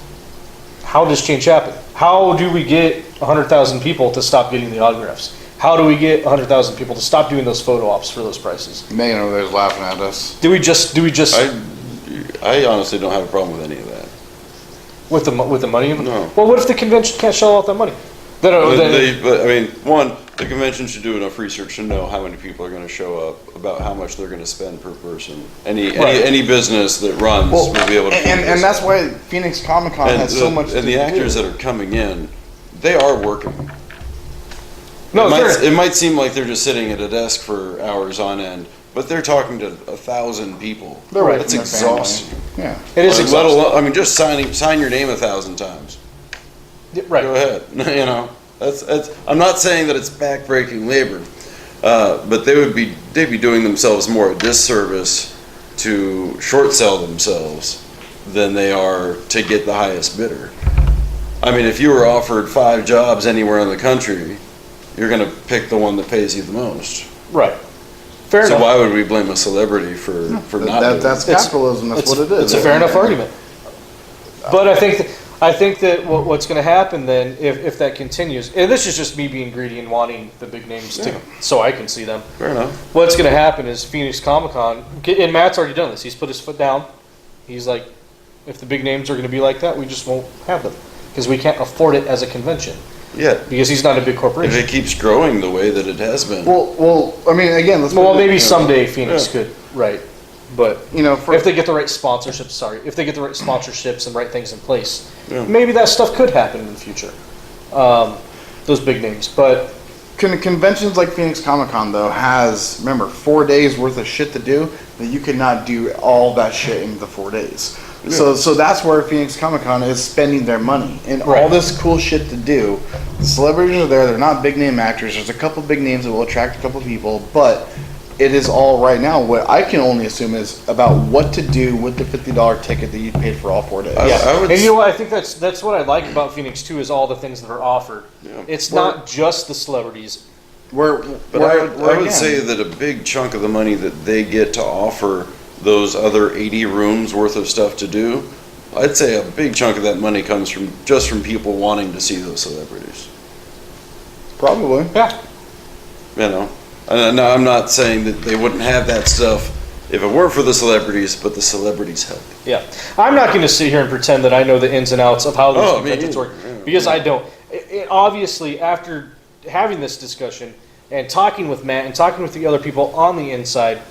S1: how does change happen? How do we get 100,000 people to stop getting the autographs? How do we get 100,000 people to stop doing those photo ops for those prices?
S2: Megan over there's laughing at us.
S1: Do we just
S3: I honestly don't have a problem with any of that.
S1: with the money?
S3: No.
S1: Well, what if the convention can't shell out that money? But
S3: I mean, one, the convention should do enough research to know how many people are going to show up, about how much they're going to spend per person. Any business that runs will be able to.
S2: And that's why Phoenix Comicon has so much.
S3: And the actors that are coming in, they are working.
S1: No,
S3: it might seem like they're just sitting at a desk for hours on end, but they're talking to 1,000 people. That's exhausting.
S2: Yeah,
S1: it is exhausting.
S3: I mean, just sign your name 1,000 times.
S1: Right.
S3: Go ahead. You know, that's. I'm not saying that it's backbreaking labor, but they'd be doing themselves more a disservice to short sell themselves than they are to get the highest bidder. I mean, if you were offered 5 jobs anywhere in the country, you're going to pick the one that pays you the most.
S1: Right. Fair enough.
S3: So why would we blame a celebrity for not doing it?
S2: That's capitalism. That's what it is.
S1: It's a fair enough argument. But I think that what's going to happen then, if that continues, and this is just me being greedy and wanting the big names so I can see them.
S3: Fair enough.
S1: What's going to happen is Phoenix Comicon, and Matt's already done this. He's put his foot down. He's like, if the big names are going to be like that, we just won't have them because we can't afford it as a convention.
S3: Yeah.
S1: Because he's not a big corporation.
S3: If it keeps growing the way that it has been.
S2: Well, I mean, again,
S1: maybe someday Phoenix could, right? But if they get the right sponsorships and right things in place, maybe that stuff could happen in the future. Those big names, but
S2: conventions like Phoenix Comicon though has 4 days worth of shit to do that you could not do all that shit in the 4 days. Yeah. So that's where Phoenix Comicon is spending their money and all this cool shit to do. The celebrities are there; they're not big name actors. There's a couple big names that will attract a couple people, but it is all right now. What I can only assume is about what to do with the $50 ticket that you paid for all 4 days.
S1: And you know what? I think that's what I like about Phoenix too is all the things that are offered. Yeah. It's not just the celebrities.
S3: I would say that a big chunk of the money that they get to offer those other 80 rooms worth of stuff to do, I'd say a big chunk of that money comes from people wanting to see those celebrities.
S2: Probably.
S1: Yeah.
S3: You know. No, I'm not saying that they wouldn't have that stuff if it weren't for the celebrities, but the celebrities help.
S1: Yeah. I'm not going to sit here and pretend that I know the ins and outs of how these conventions work, because I don't. Obviously, after having this discussion and talking with Matt and talking with the other people on the inside,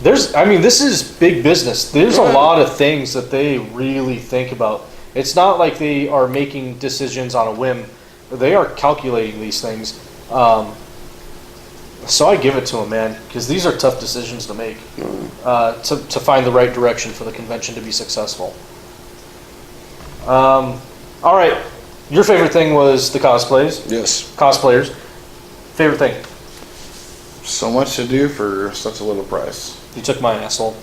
S1: this is big business. There's a lot of things that they really think about. It's not like they are making decisions on a whim. They are calculating these things. So I give it to them, man, because these are tough decisions to make to find the right direction for the convention to be successful. All right. Your favorite thing was the cosplays?
S3: Yes.
S1: Cosplayers. Favorite thing?
S2: So much to do for such a little price.
S1: You took my asshole.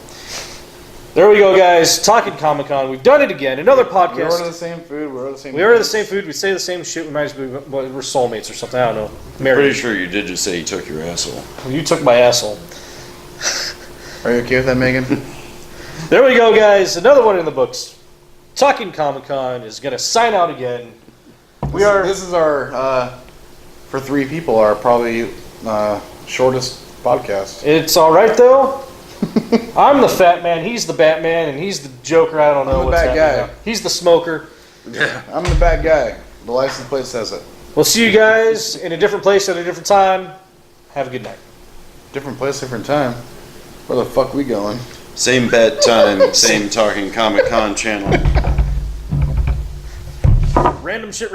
S1: There we go, guys. Talking Comic-Con. We've done it again. Another podcast.
S2: We order the same food. We order the same
S1: food. We say the same shit. We might as well we're soulmates or something. I don't know.
S3: I'm pretty sure you did just say you took your asshole.
S1: You took my asshole.
S2: Are you okay with that, Megan?
S1: There we go, guys. Another one in the books. Talking Comic-Con is going to sign out again.
S2: This is our, for 3 people, our probably shortest podcast.
S1: It's all right, though. I'm the fat man, he's the Batman, and he's the Joker. I don't know what's happening now. He's the smoker.
S2: Yeah, I'm the bad guy. The license plate says it.
S1: We'll see you guys in a different place at a different time. Have a good night.
S2: Different place, different time. Where the fuck we going?
S3: Same bat time, same Talking Comic-Con channel.
S1: Random shit.